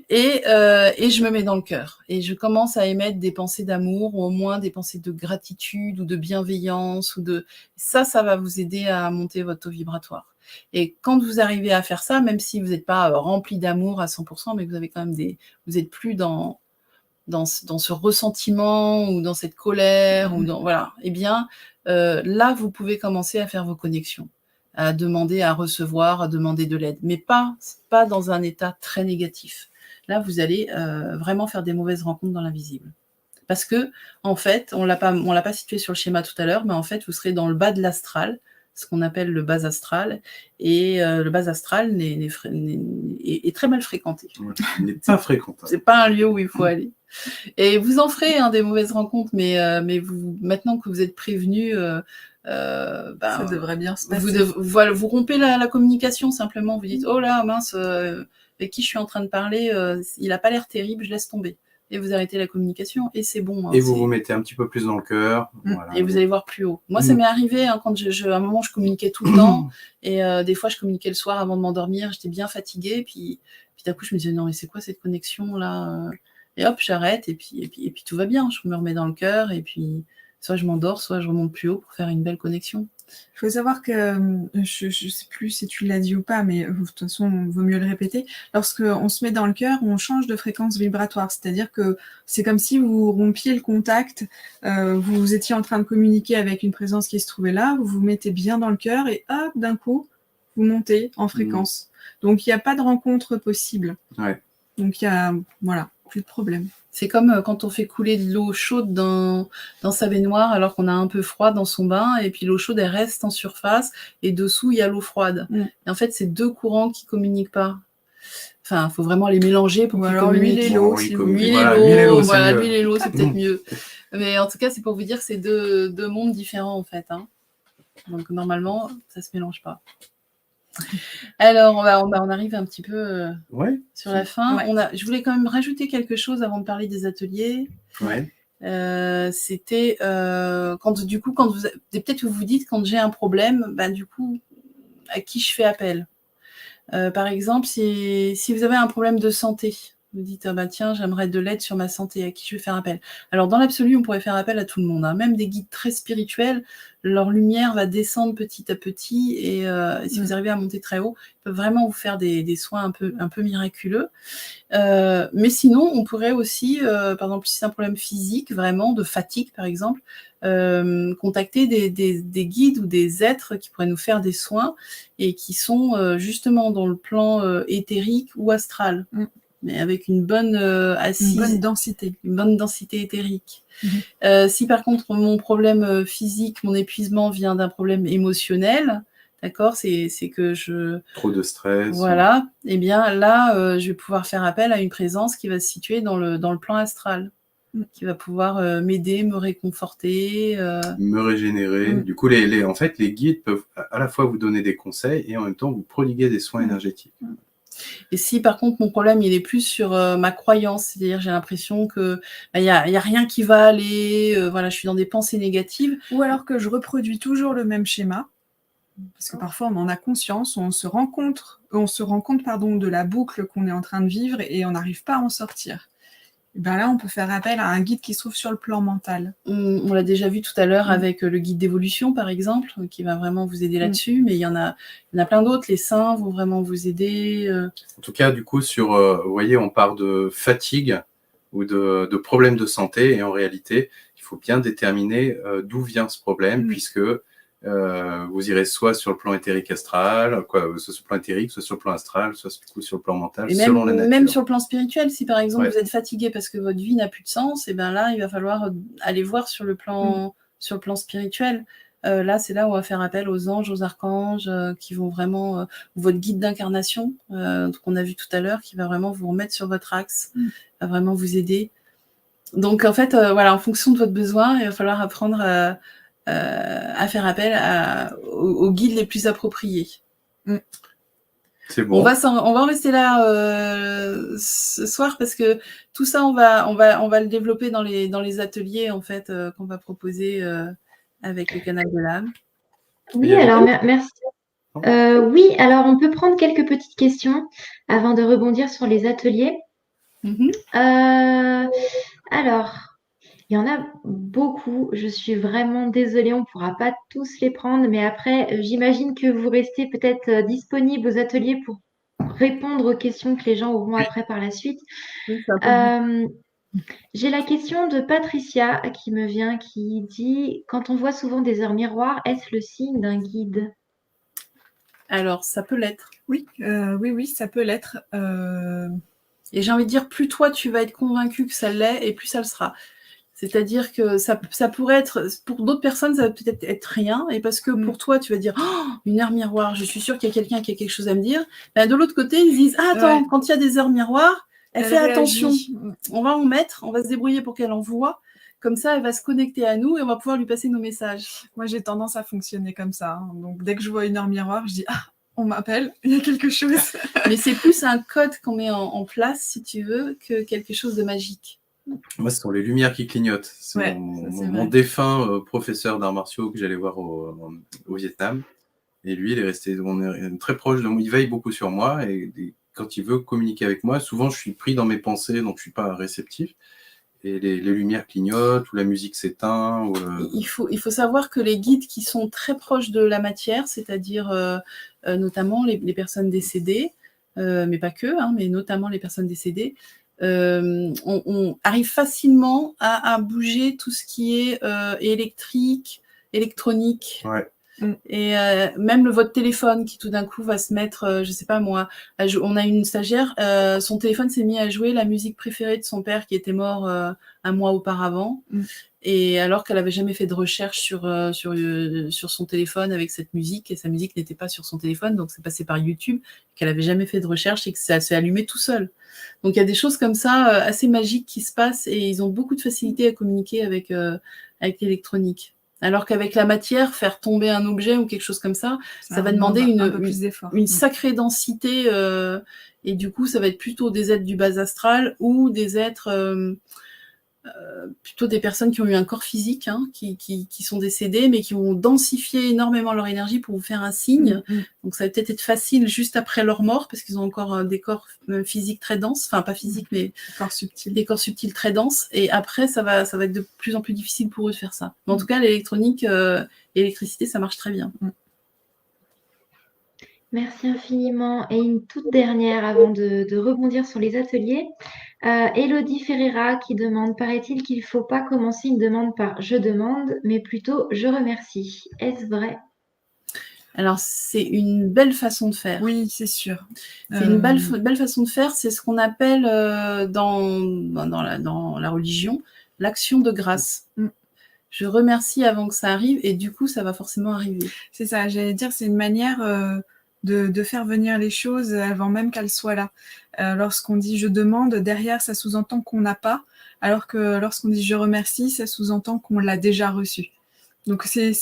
Et je me mets dans le cœur et je commence à émettre des pensées d'amour ou au moins des pensées de gratitude ou de bienveillance ça va vous aider à monter votre taux vibratoire. Et quand vous arrivez à faire ça, même si vous n'êtes pas rempli d'amour à 100%, mais que vous avez quand même vous n'êtes plus dans ce ressentiment ou dans cette colère ou voilà, eh bien là vous pouvez commencer à faire vos connexions. à demander, à recevoir, à demander de l'aide, mais pas dans un état très négatif. Là, vous allez vraiment faire des mauvaises rencontres dans l'invisible. Parce que, en fait, on l'a pas situé sur le schéma tout à l'heure, mais en fait, vous serez dans le bas de l'astral, ce qu'on appelle le bas astral, et le bas astral est très mal fréquenté. Il n'est pas fréquentable. C'est pas un lieu où il faut aller. Et vous en ferez des mauvaises rencontres, mais vous, maintenant que vous êtes prévenus, Ça devrait bien se passer. vous rompez la communication simplement. Vous dites, oh là, mince, avec qui je suis en train de parler, il n'a pas l'air terrible, je laisse tomber. Et vous arrêtez la communication, et c'est bon. Et vous mettez un petit peu plus dans le cœur. Voilà. Et vous allez voir plus haut. Moi, ça m'est arrivé, quand à un moment, je communiquais tout le temps, et des fois, je communiquais le soir avant de m'endormir, j'étais bien fatiguée, puis d'un coup, je me disais, non, mais c'est quoi cette connexion-là? Et hop, j'arrête, et puis tout va bien, je me remets dans le cœur, et puis soit je m'endors, soit je remonte plus haut pour faire une belle connexion. Il faut savoir que, je ne sais plus si tu l'as dit ou pas, mais de toute façon, il vaut mieux le répéter. Lorsqu'on se met dans le cœur, on change de fréquence vibratoire. C'est-à-dire que c'est comme si vous rompiez le contact, vous étiez en train de communiquer avec une présence qui se trouvait là, vous vous mettez bien dans le cœur et hop, d'un coup, vous montez en fréquence. Donc, il n'y a pas de rencontre possible. Ouais. Donc, il y a, voilà, plus de problème. C'est comme quand on fait couler de l'eau chaude dans sa baignoire alors qu'on a un peu froid dans son bain, et puis l'eau chaude, elle reste en surface, et dessous, il y a l'eau froide. Et en fait, c'est deux courants qui communiquent pas. Enfin, il faut vraiment les mélanger pour qu'ils communiquent. L'huile et l'eau, l'huile et l'eau, c'est peut-être mieux. Mais en tout cas, c'est pour vous dire que c'est deux mondes différents, en fait. Donc, normalement, ça se mélange pas. Alors, on arrive un petit peu sur la fin. Ouais. Je voulais quand même rajouter quelque chose avant de parler des ateliers. Ouais. C'était quand vous peut-être vous dites, quand j'ai un problème, du coup, à qui je fais appel? Par exemple, si vous avez un problème de santé, vous dites, tiens, j'aimerais de l'aide sur ma santé, à qui je vais faire appel? Alors, dans l'absolu, on pourrait faire appel à tout le monde, même des guides très spirituels. Leur lumière va descendre petit à petit, et si vous arrivez à monter très haut, ils peuvent vraiment vous faire des soins un peu miraculeux. Mais sinon, on pourrait aussi, par exemple, si c'est un problème physique, vraiment, de fatigue, par exemple, contacter des guides ou des êtres qui pourraient nous faire des soins, et qui sont justement dans le plan éthérique ou astral. Mais avec une bonne assise. Une bonne densité éthérique. Si par contre mon problème physique, mon épuisement vient d'un problème émotionnel, d'accord, c'est que trop de stress. Voilà, et bien là, je vais pouvoir faire appel à une présence qui va se situer dans le plan astral, qui va pouvoir m'aider, me réconforter. Me régénérer. Du coup, en fait, les guides peuvent à la fois vous donner des conseils et en même temps vous prodiguer des soins énergétiques. Et si par contre mon problème il est plus sur ma croyance, c'est-à-dire j'ai l'impression que y a rien qui va aller, voilà, je suis dans des pensées négatives. Ou alors que je reproduis toujours le même schéma, parce que parfois on en a conscience, on se rend compte de la boucle qu'on est en train de vivre et on n'arrive pas à en sortir. Et là, on peut faire appel à un guide qui se trouve sur le plan mental. On l'a déjà vu tout à l'heure avec le guide d'évolution, par exemple, qui va vraiment vous aider là-dessus, mais il y en a plein d'autres. Les saints vont vraiment vous aider. En tout cas, du coup, vous voyez, on part de fatigue ou de problèmes de santé, et en réalité, il faut bien déterminer d'où vient ce problème, puisque vous irez soit sur le plan éthérique astral, soit sur le plan éthérique, soit sur le plan astral, soit sur le plan mental, et selon la nature. Même sur le plan spirituel, si par exemple vous êtes fatigué parce que votre vie n'a plus de sens, et là, il va falloir aller voir sur le plan spirituel. Là, c'est là où on va faire appel aux anges, aux archanges, qui vont vraiment, votre guide d'incarnation, qu'on a vu tout à l'heure, qui va vraiment vous remettre sur votre axe, va vraiment vous aider. Donc en fait, voilà, en fonction de votre besoin, il va falloir apprendre à faire appel aux guides les plus appropriés. C'est bon. On va en rester là ce soir, parce que tout ça, on va le développer dans les ateliers en fait qu'on va proposer avec le canal de l'âme. Oui, alors merci. Oui, alors on peut prendre quelques petites questions avant de rebondir sur les ateliers. Alors, il y en a beaucoup. Je suis vraiment désolée, on ne pourra pas tous les prendre, mais après, j'imagine que vous restez peut-être disponibles aux ateliers pour répondre aux questions que les gens auront après par la suite. J'ai la question de Patricia qui me vient, qui dit: quand on voit souvent des heures miroirs, est-ce le signe d'un guide? Alors, ça peut l'être. Oui, oui, ça peut l'être. Et j'ai envie de dire, plus toi, tu vas être convaincu que ça l'est, et plus ça le sera. C'est-à-dire que ça pourrait être, pour d'autres personnes, ça va peut-être être rien, et parce que pour toi, tu vas dire, oh, une heure miroir, je suis sûre qu'il y a quelqu'un qui a quelque chose à me dire. Ben, de l'autre côté, ils disent, ah, attends, quand il y a des heures miroirs, elle fait attention. On va en mettre, on va se débrouiller pour qu'elle en voit. Comme ça, elle va se connecter à nous et on va pouvoir lui passer nos messages. Moi, j'ai tendance à fonctionner comme ça. Hein. Donc, dès que je vois une heure miroir, je dis, ah, on m'appelle, il y a quelque chose. Mais c'est plus un code qu'on met en place, si tu veux, que quelque chose de magique. Moi, ce sont les lumières qui clignotent. C'est mon défunt professeur d'arts martiaux que j'allais voir au Vietnam. Et lui, il est resté très proche de moi. Il veille beaucoup sur moi. Et quand il veut communiquer avec moi, souvent, je suis pris dans mes pensées, donc je ne suis pas réceptif. Et les lumières clignotent, ou la musique s'éteint. Il faut savoir que les guides qui sont très proches de la matière, c'est-à-dire notamment les personnes décédées, mais pas que, hein, mais notamment les personnes décédées, on arrive facilement à bouger tout ce qui est électrique, électronique. Ouais. Et même votre téléphone qui tout d'un coup va se mettre, je sais pas moi, on a une stagiaire, son téléphone s'est mis à jouer la musique préférée de son père qui était mort un mois auparavant, et alors qu'elle avait jamais fait de recherche sur son téléphone avec cette musique, et sa musique n'était pas sur son téléphone, donc c'est passé par YouTube, qu'elle avait jamais fait de recherche et que ça s'est allumé tout seul. Donc il y a des choses comme ça assez magiques qui se passent, et ils ont beaucoup de facilité à communiquer avec l'électronique. Alors qu'avec la matière, faire tomber un objet ou quelque chose comme ça, ça va demander une sacrée densité, et du coup, ça va être plutôt des êtres du bas astral ou des êtres, plutôt des personnes qui ont eu un corps physique, hein, qui sont décédées, mais qui vont densifier énormément leur énergie pour vous faire un signe. Donc ça va peut-être être facile juste après leur mort, parce qu'ils ont encore des corps physiques très denses, enfin pas physiques, mais des corps subtils très denses, et après ça va être de plus en plus difficile pour eux de faire ça. Mais en tout cas, l'électronique, l'électricité, ça marche très bien. Merci infiniment. Et une toute dernière avant de rebondir sur les ateliers. Élodie Ferreira qui demande, paraît-il qu'il ne faut pas commencer une demande par « je demande », mais plutôt « je remercie ». Est-ce vrai? Alors, c'est une belle façon de faire. Oui, c'est sûr. C'est une belle façon de faire. C'est ce qu'on appelle dans la religion l'action de grâce. Je remercie avant que ça arrive, et du coup, ça va forcément arriver. C'est ça, j'allais dire, c'est une manière de faire venir les choses avant même qu'elles soient là. Lorsqu'on dit « je demande », derrière, ça sous-entend qu'on n'a pas, alors que lorsqu'on dit « je remercie », ça sous-entend qu'on l'a déjà reçu. Donc, c'est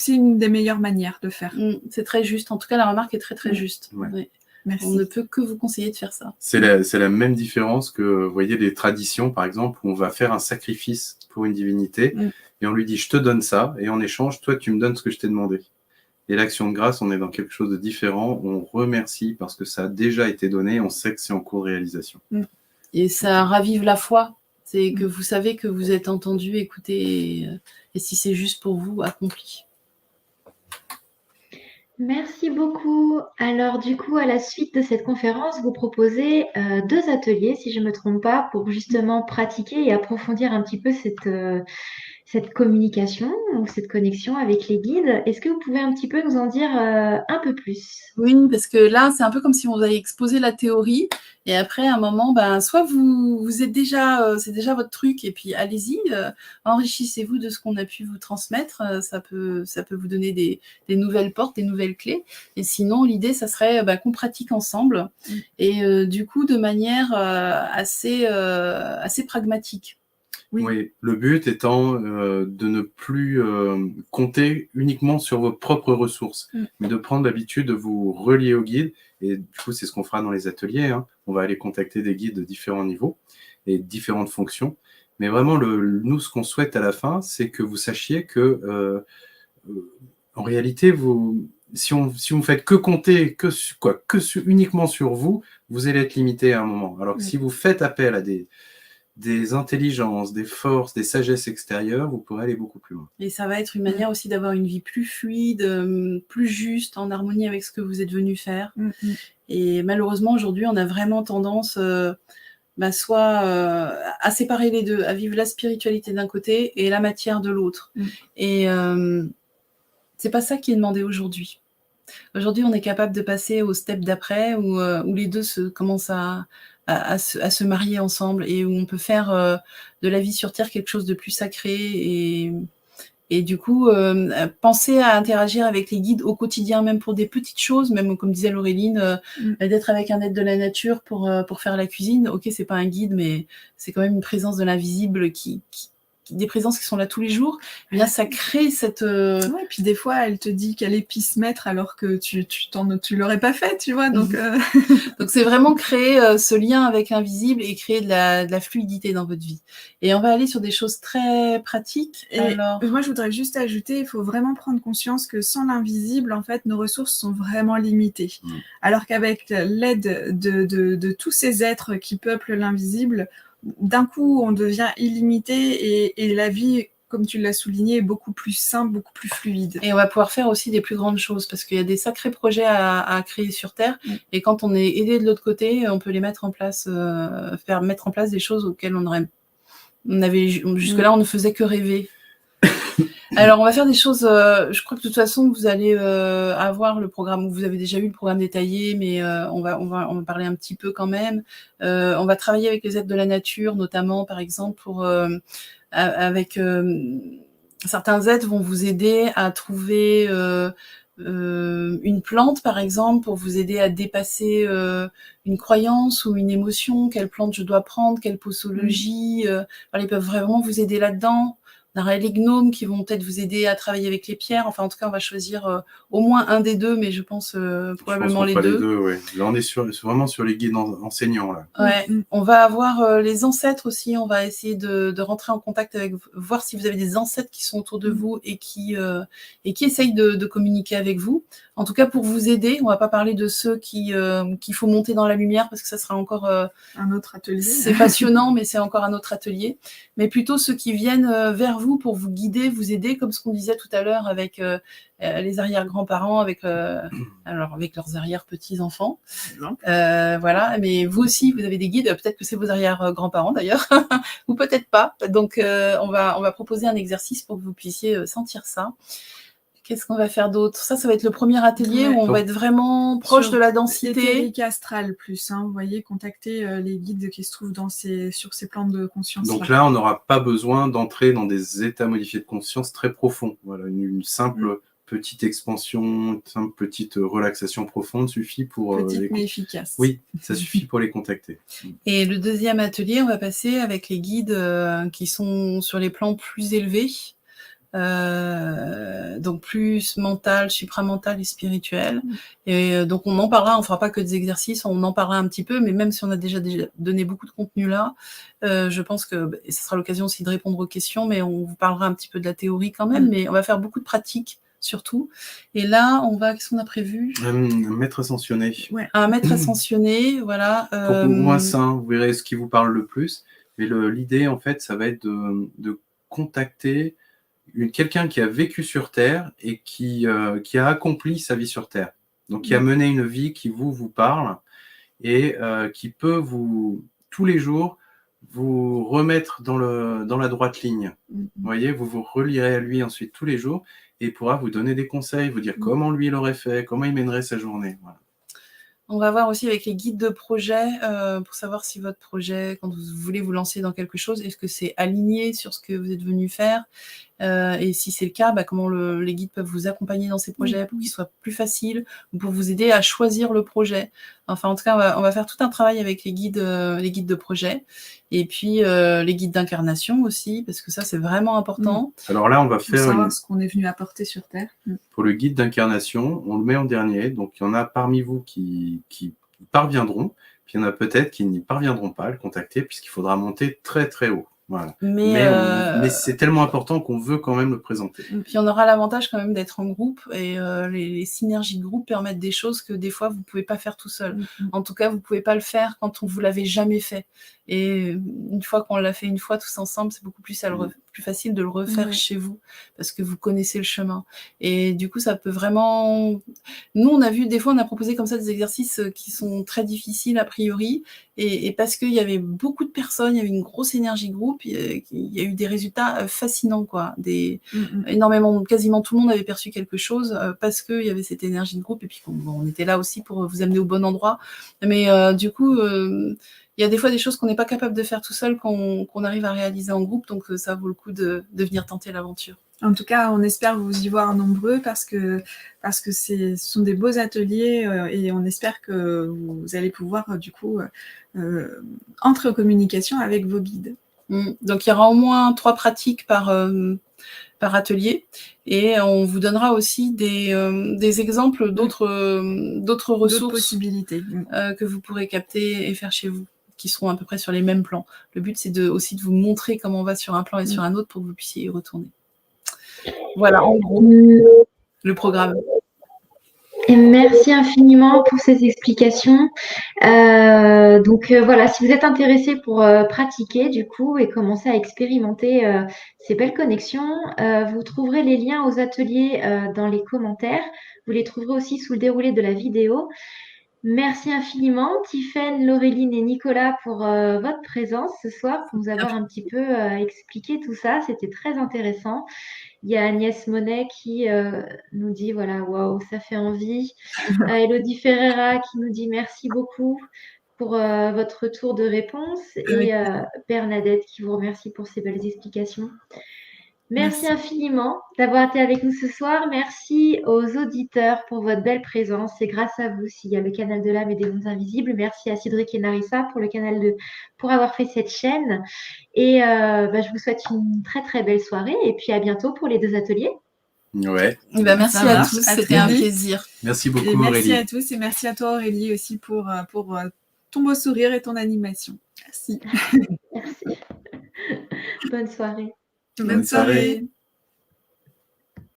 une des meilleures manières de faire. C'est très juste. En tout cas, la remarque est très, très juste. Ouais. Ouais. Merci. On ne peut que vous conseiller de faire ça. C'est la même différence que, vous voyez, des traditions, par exemple, où on va faire un sacrifice pour une divinité, et on lui dit « je te donne ça », et en échange, toi, tu me donnes ce que je t'ai demandé. Et l'action de grâce, on est dans quelque chose de différent, on remercie parce que ça a déjà été donné, on sait que c'est en cours de réalisation. Et ça ravive la foi. C'est que vous savez que vous êtes entendu, écouté, et si c'est juste pour vous, accompli. Merci beaucoup. Alors du coup, à la suite de cette conférence, vous proposez 2 ateliers, si je ne me trompe pas, pour justement pratiquer et approfondir un petit peu cette communication ou cette connexion avec les guides. Est-ce que vous pouvez un petit peu nous en dire un peu plus? Oui, parce que là, c'est un peu comme si on vous avait exposé la théorie, et après, à un moment, soit vous êtes déjà, c'est déjà votre truc, et puis allez-y, enrichissez-vous de ce qu'on a pu vous transmettre, ça peut vous donner des nouvelles portes, des nouvelles clés, et sinon, l'idée, ça serait qu'on pratique ensemble, et du coup, de manière assez pragmatique. Oui, le but étant de ne plus compter uniquement sur vos propres ressources, mais de prendre l'habitude de vous relier au guide. Et du coup, c'est ce qu'on fera dans les ateliers. Hein. On va aller contacter des guides de différents niveaux et différentes fonctions. Mais vraiment, nous, ce qu'on souhaite à la fin, c'est que vous sachiez que, en réalité, si vous ne faites que compter uniquement sur vous, vous allez être limité à un moment. Alors que si vous faites appel à des intelligences, des forces, des sagesses extérieures, vous pourrez aller beaucoup plus loin. Et ça va être une manière aussi d'avoir une vie plus fluide, plus juste, en harmonie avec ce que vous êtes venu faire. Et malheureusement, aujourd'hui, on a vraiment tendance soit à séparer les deux, à vivre la spiritualité d'un côté et la matière de l'autre. Et c'est pas ça qui est demandé aujourd'hui. Aujourd'hui, on est capable de passer au step d'après où les deux commencent à se marier ensemble et où on peut faire de la vie sur Terre quelque chose de plus sacré et du coup, penser à interagir avec les guides au quotidien, même pour des petites choses, même comme disait Laureline, d'être avec un être de la nature pour faire la cuisine. Ok, c'est pas un guide, mais c'est quand même une présence de l'invisible des présences qui sont là tous les jours. Eh bien, ça crée cette. Ouais, puis des fois, elle te dit quelle épice mettre alors que tu l'aurais pas fait, tu vois. Donc, Donc c'est vraiment créer ce lien avec l'invisible et créer de la fluidité dans votre vie. Et on va aller sur des choses très pratiques. Et alors, moi, je voudrais juste ajouter, il faut vraiment prendre conscience que sans l'invisible, en fait, nos ressources sont vraiment limitées. Alors qu'avec l'aide de tous ces êtres qui peuplent l'invisible, d'un coup, on devient illimité et la vie, comme tu l'as souligné, est beaucoup plus simple, beaucoup plus fluide. Et on va pouvoir faire aussi des plus grandes choses parce qu'il y a des sacrés projets à créer sur Terre. Et quand on est aidé de l'autre côté, on peut les mettre en place, faire mettre en place des choses auxquelles jusque-là, on ne faisait que rêver. Alors, on va faire des choses. Je crois que de toute façon, vous allez avoir le programme. Vous avez déjà eu le programme détaillé, mais on va parler un petit peu quand même. On va travailler avec les êtres de la nature, notamment, par exemple, avec certains êtres vont vous aider à trouver une plante, par exemple, pour vous aider à dépasser une croyance ou une émotion. Quelle plante je dois prendre, quelle posologie. Ils peuvent vraiment vous aider là-dedans. On aura les gnomes qui vont peut-être vous aider à travailler avec les pierres. Enfin, en tout cas, on va choisir au moins un des deux, mais je pense probablement les deux. Ouais. Là, on est vraiment sur les guides enseignants. Là. Ouais. On va avoir les ancêtres aussi. On va essayer de rentrer en contact avec, voir si vous avez des ancêtres qui sont autour de vous et qui essayent de communiquer avec vous. En tout cas, pour vous aider, on va pas parler de ceux qu'il faut monter dans la lumière parce que ça sera encore un autre atelier. C'est passionnant, mais c'est encore un autre atelier. Mais plutôt ceux qui viennent vers vous pour vous guider, vous aider, comme ce qu'on disait tout à l'heure avec les arrière-grands-parents, avec leurs arrière-petits-enfants. Voilà. Mais vous aussi, vous avez des guides. Peut-être que c'est vos arrière-grands-parents d'ailleurs, ou peut-être pas. Donc, on va proposer un exercice pour que vous puissiez sentir ça. Qu'est-ce qu'on va faire d'autre ? Ça va être le premier atelier où on va être vraiment proche de la densité. L'éthérique astral plus, vous voyez, contacter les guides qui se trouvent sur ces plans de conscience. Donc là, on n'aura pas besoin d'entrer dans des états modifiés de conscience très profonds. Voilà, une simple petite expansion, une simple petite relaxation profonde suffit pour... mais efficace. Oui, ça suffit pour les contacter. Et le deuxième atelier, on va passer avec les guides qui sont sur les plans plus élevés. Donc plus mental, supramental et spécial. Et donc on en parlera, on fera pas que des exercices, on en parlera un petit peu, mais même si on a déjà donné beaucoup de contenu là, je pense que ce sera l'occasion aussi de répondre aux questions, mais on vous parlera un petit peu de la théorie quand même, mais on va faire beaucoup de pratiques surtout. Et là, qu'est-ce qu'on a prévu ? Un maître ascensionné. Ouais. Un maître ascensionné, voilà. Pour vous, un saint, vous verrez ce qui vous parle le plus. Mais l'idée, en fait, ça va être de contacter quelqu'un qui a vécu sur Terre et qui a accompli sa vie sur Terre. Donc, qui a mené une vie qui vous parle et qui peut tous les jours, vous remettre dans la droite ligne. Vous voyez, vous relirez à lui ensuite tous les jours et il pourra vous donner des conseils, vous dire comment lui il aurait fait, comment il mènerait sa journée. Voilà. On va voir aussi avec les guides de projet pour savoir si votre projet, quand vous voulez vous lancer dans quelque chose, est-ce que c'est aligné sur ce que vous êtes venu faire et si c'est le cas, comment les guides peuvent vous accompagner dans ces projets pour qu'ils soient plus faciles ou pour vous aider à choisir le projet. Enfin, en tout cas, on va faire tout un travail avec les guides de projet et puis les guides d'incarnation aussi, parce que ça, c'est vraiment important. Alors là, on va faire savoir ce qu'on est venu apporter sur Terre. Pour le guide d'incarnation, on le met en dernier. Donc, il y en a parmi vous qui parviendront, puis il y en a peut-être qui n'y parviendront pas à le contacter, puisqu'il faudra monter très, très haut. Voilà. Mais c'est tellement important qu'on veut quand même le présenter. Puis on aura l'avantage quand même d'être en groupe et les synergies de groupe permettent des choses que des fois vous ne pouvez pas faire tout seul. En tout cas, vous ne pouvez pas le faire quand vous ne l'avez jamais fait. Et une fois qu'on l'a fait une fois tous ensemble, c'est beaucoup plus plus facile de le refaire chez vous parce que vous connaissez le chemin. Et du coup, ça peut vraiment... Nous, on a vu, des fois, on a proposé comme ça des exercices qui sont très difficiles a priori, et parce qu'il y avait beaucoup de personnes, il y avait une grosse énergie de groupe, il y a eu des résultats fascinants, quoi. Énormément, quasiment tout le monde avait perçu quelque chose parce qu'il y avait cette énergie de groupe, et puis on était là aussi pour vous amener au bon endroit. Mais du coup, il y a des fois des choses qu'on n'est pas capable de faire tout seul qu'on arrive à réaliser en groupe, donc ça vaut le coup de venir tenter l'aventure. En tout cas, on espère vous y voir nombreux parce que ce sont des beaux ateliers et on espère que vous allez pouvoir du coup entrer en communication avec vos guides. Donc il y aura au moins 3 pratiques par atelier, et on vous donnera aussi des exemples d'autres ressources, d'autres possibilités que vous pourrez capter et faire chez vous, qui seront à peu près sur les mêmes plans. Le but, c'est aussi de vous montrer comment on va sur un plan et sur un autre pour que vous puissiez y retourner. Voilà, en gros, le programme. Et merci infiniment pour ces explications. Donc voilà, si vous êtes intéressé pour pratiquer du coup et commencer à expérimenter ces belles connexions, vous trouverez les liens aux ateliers dans les commentaires. Vous les trouverez aussi sous le déroulé de la vidéo. Merci infiniment, Tiffaine, Laureline et Nicolas, pour votre présence ce soir, pour nous avoir un petit peu expliqué tout ça. C'était très intéressant. Il y a Agnès Monet qui nous dit, voilà, waouh, ça fait envie. Elodie Ferreira qui nous dit merci beaucoup pour votre tour de réponse. Et Bernadette qui vous remercie pour ces belles explications. Merci infiniment d'avoir été avec nous ce soir. Merci aux auditeurs pour votre belle présence. C'est grâce à vous s'il y a le canal de l'âme et des mondes invisibles. Merci à Cédric et Narissa pour avoir fait cette chaîne. Et je vous souhaite une très très belle soirée et puis à bientôt pour les 2 ateliers. Ouais. Merci à tous, c'était un plaisir. Merci beaucoup, et merci Aurélie. à tous et merci à toi, Aurélie, aussi pour ton beau sourire et ton animation. Merci. Merci. Bonne soirée. Bonne soirée.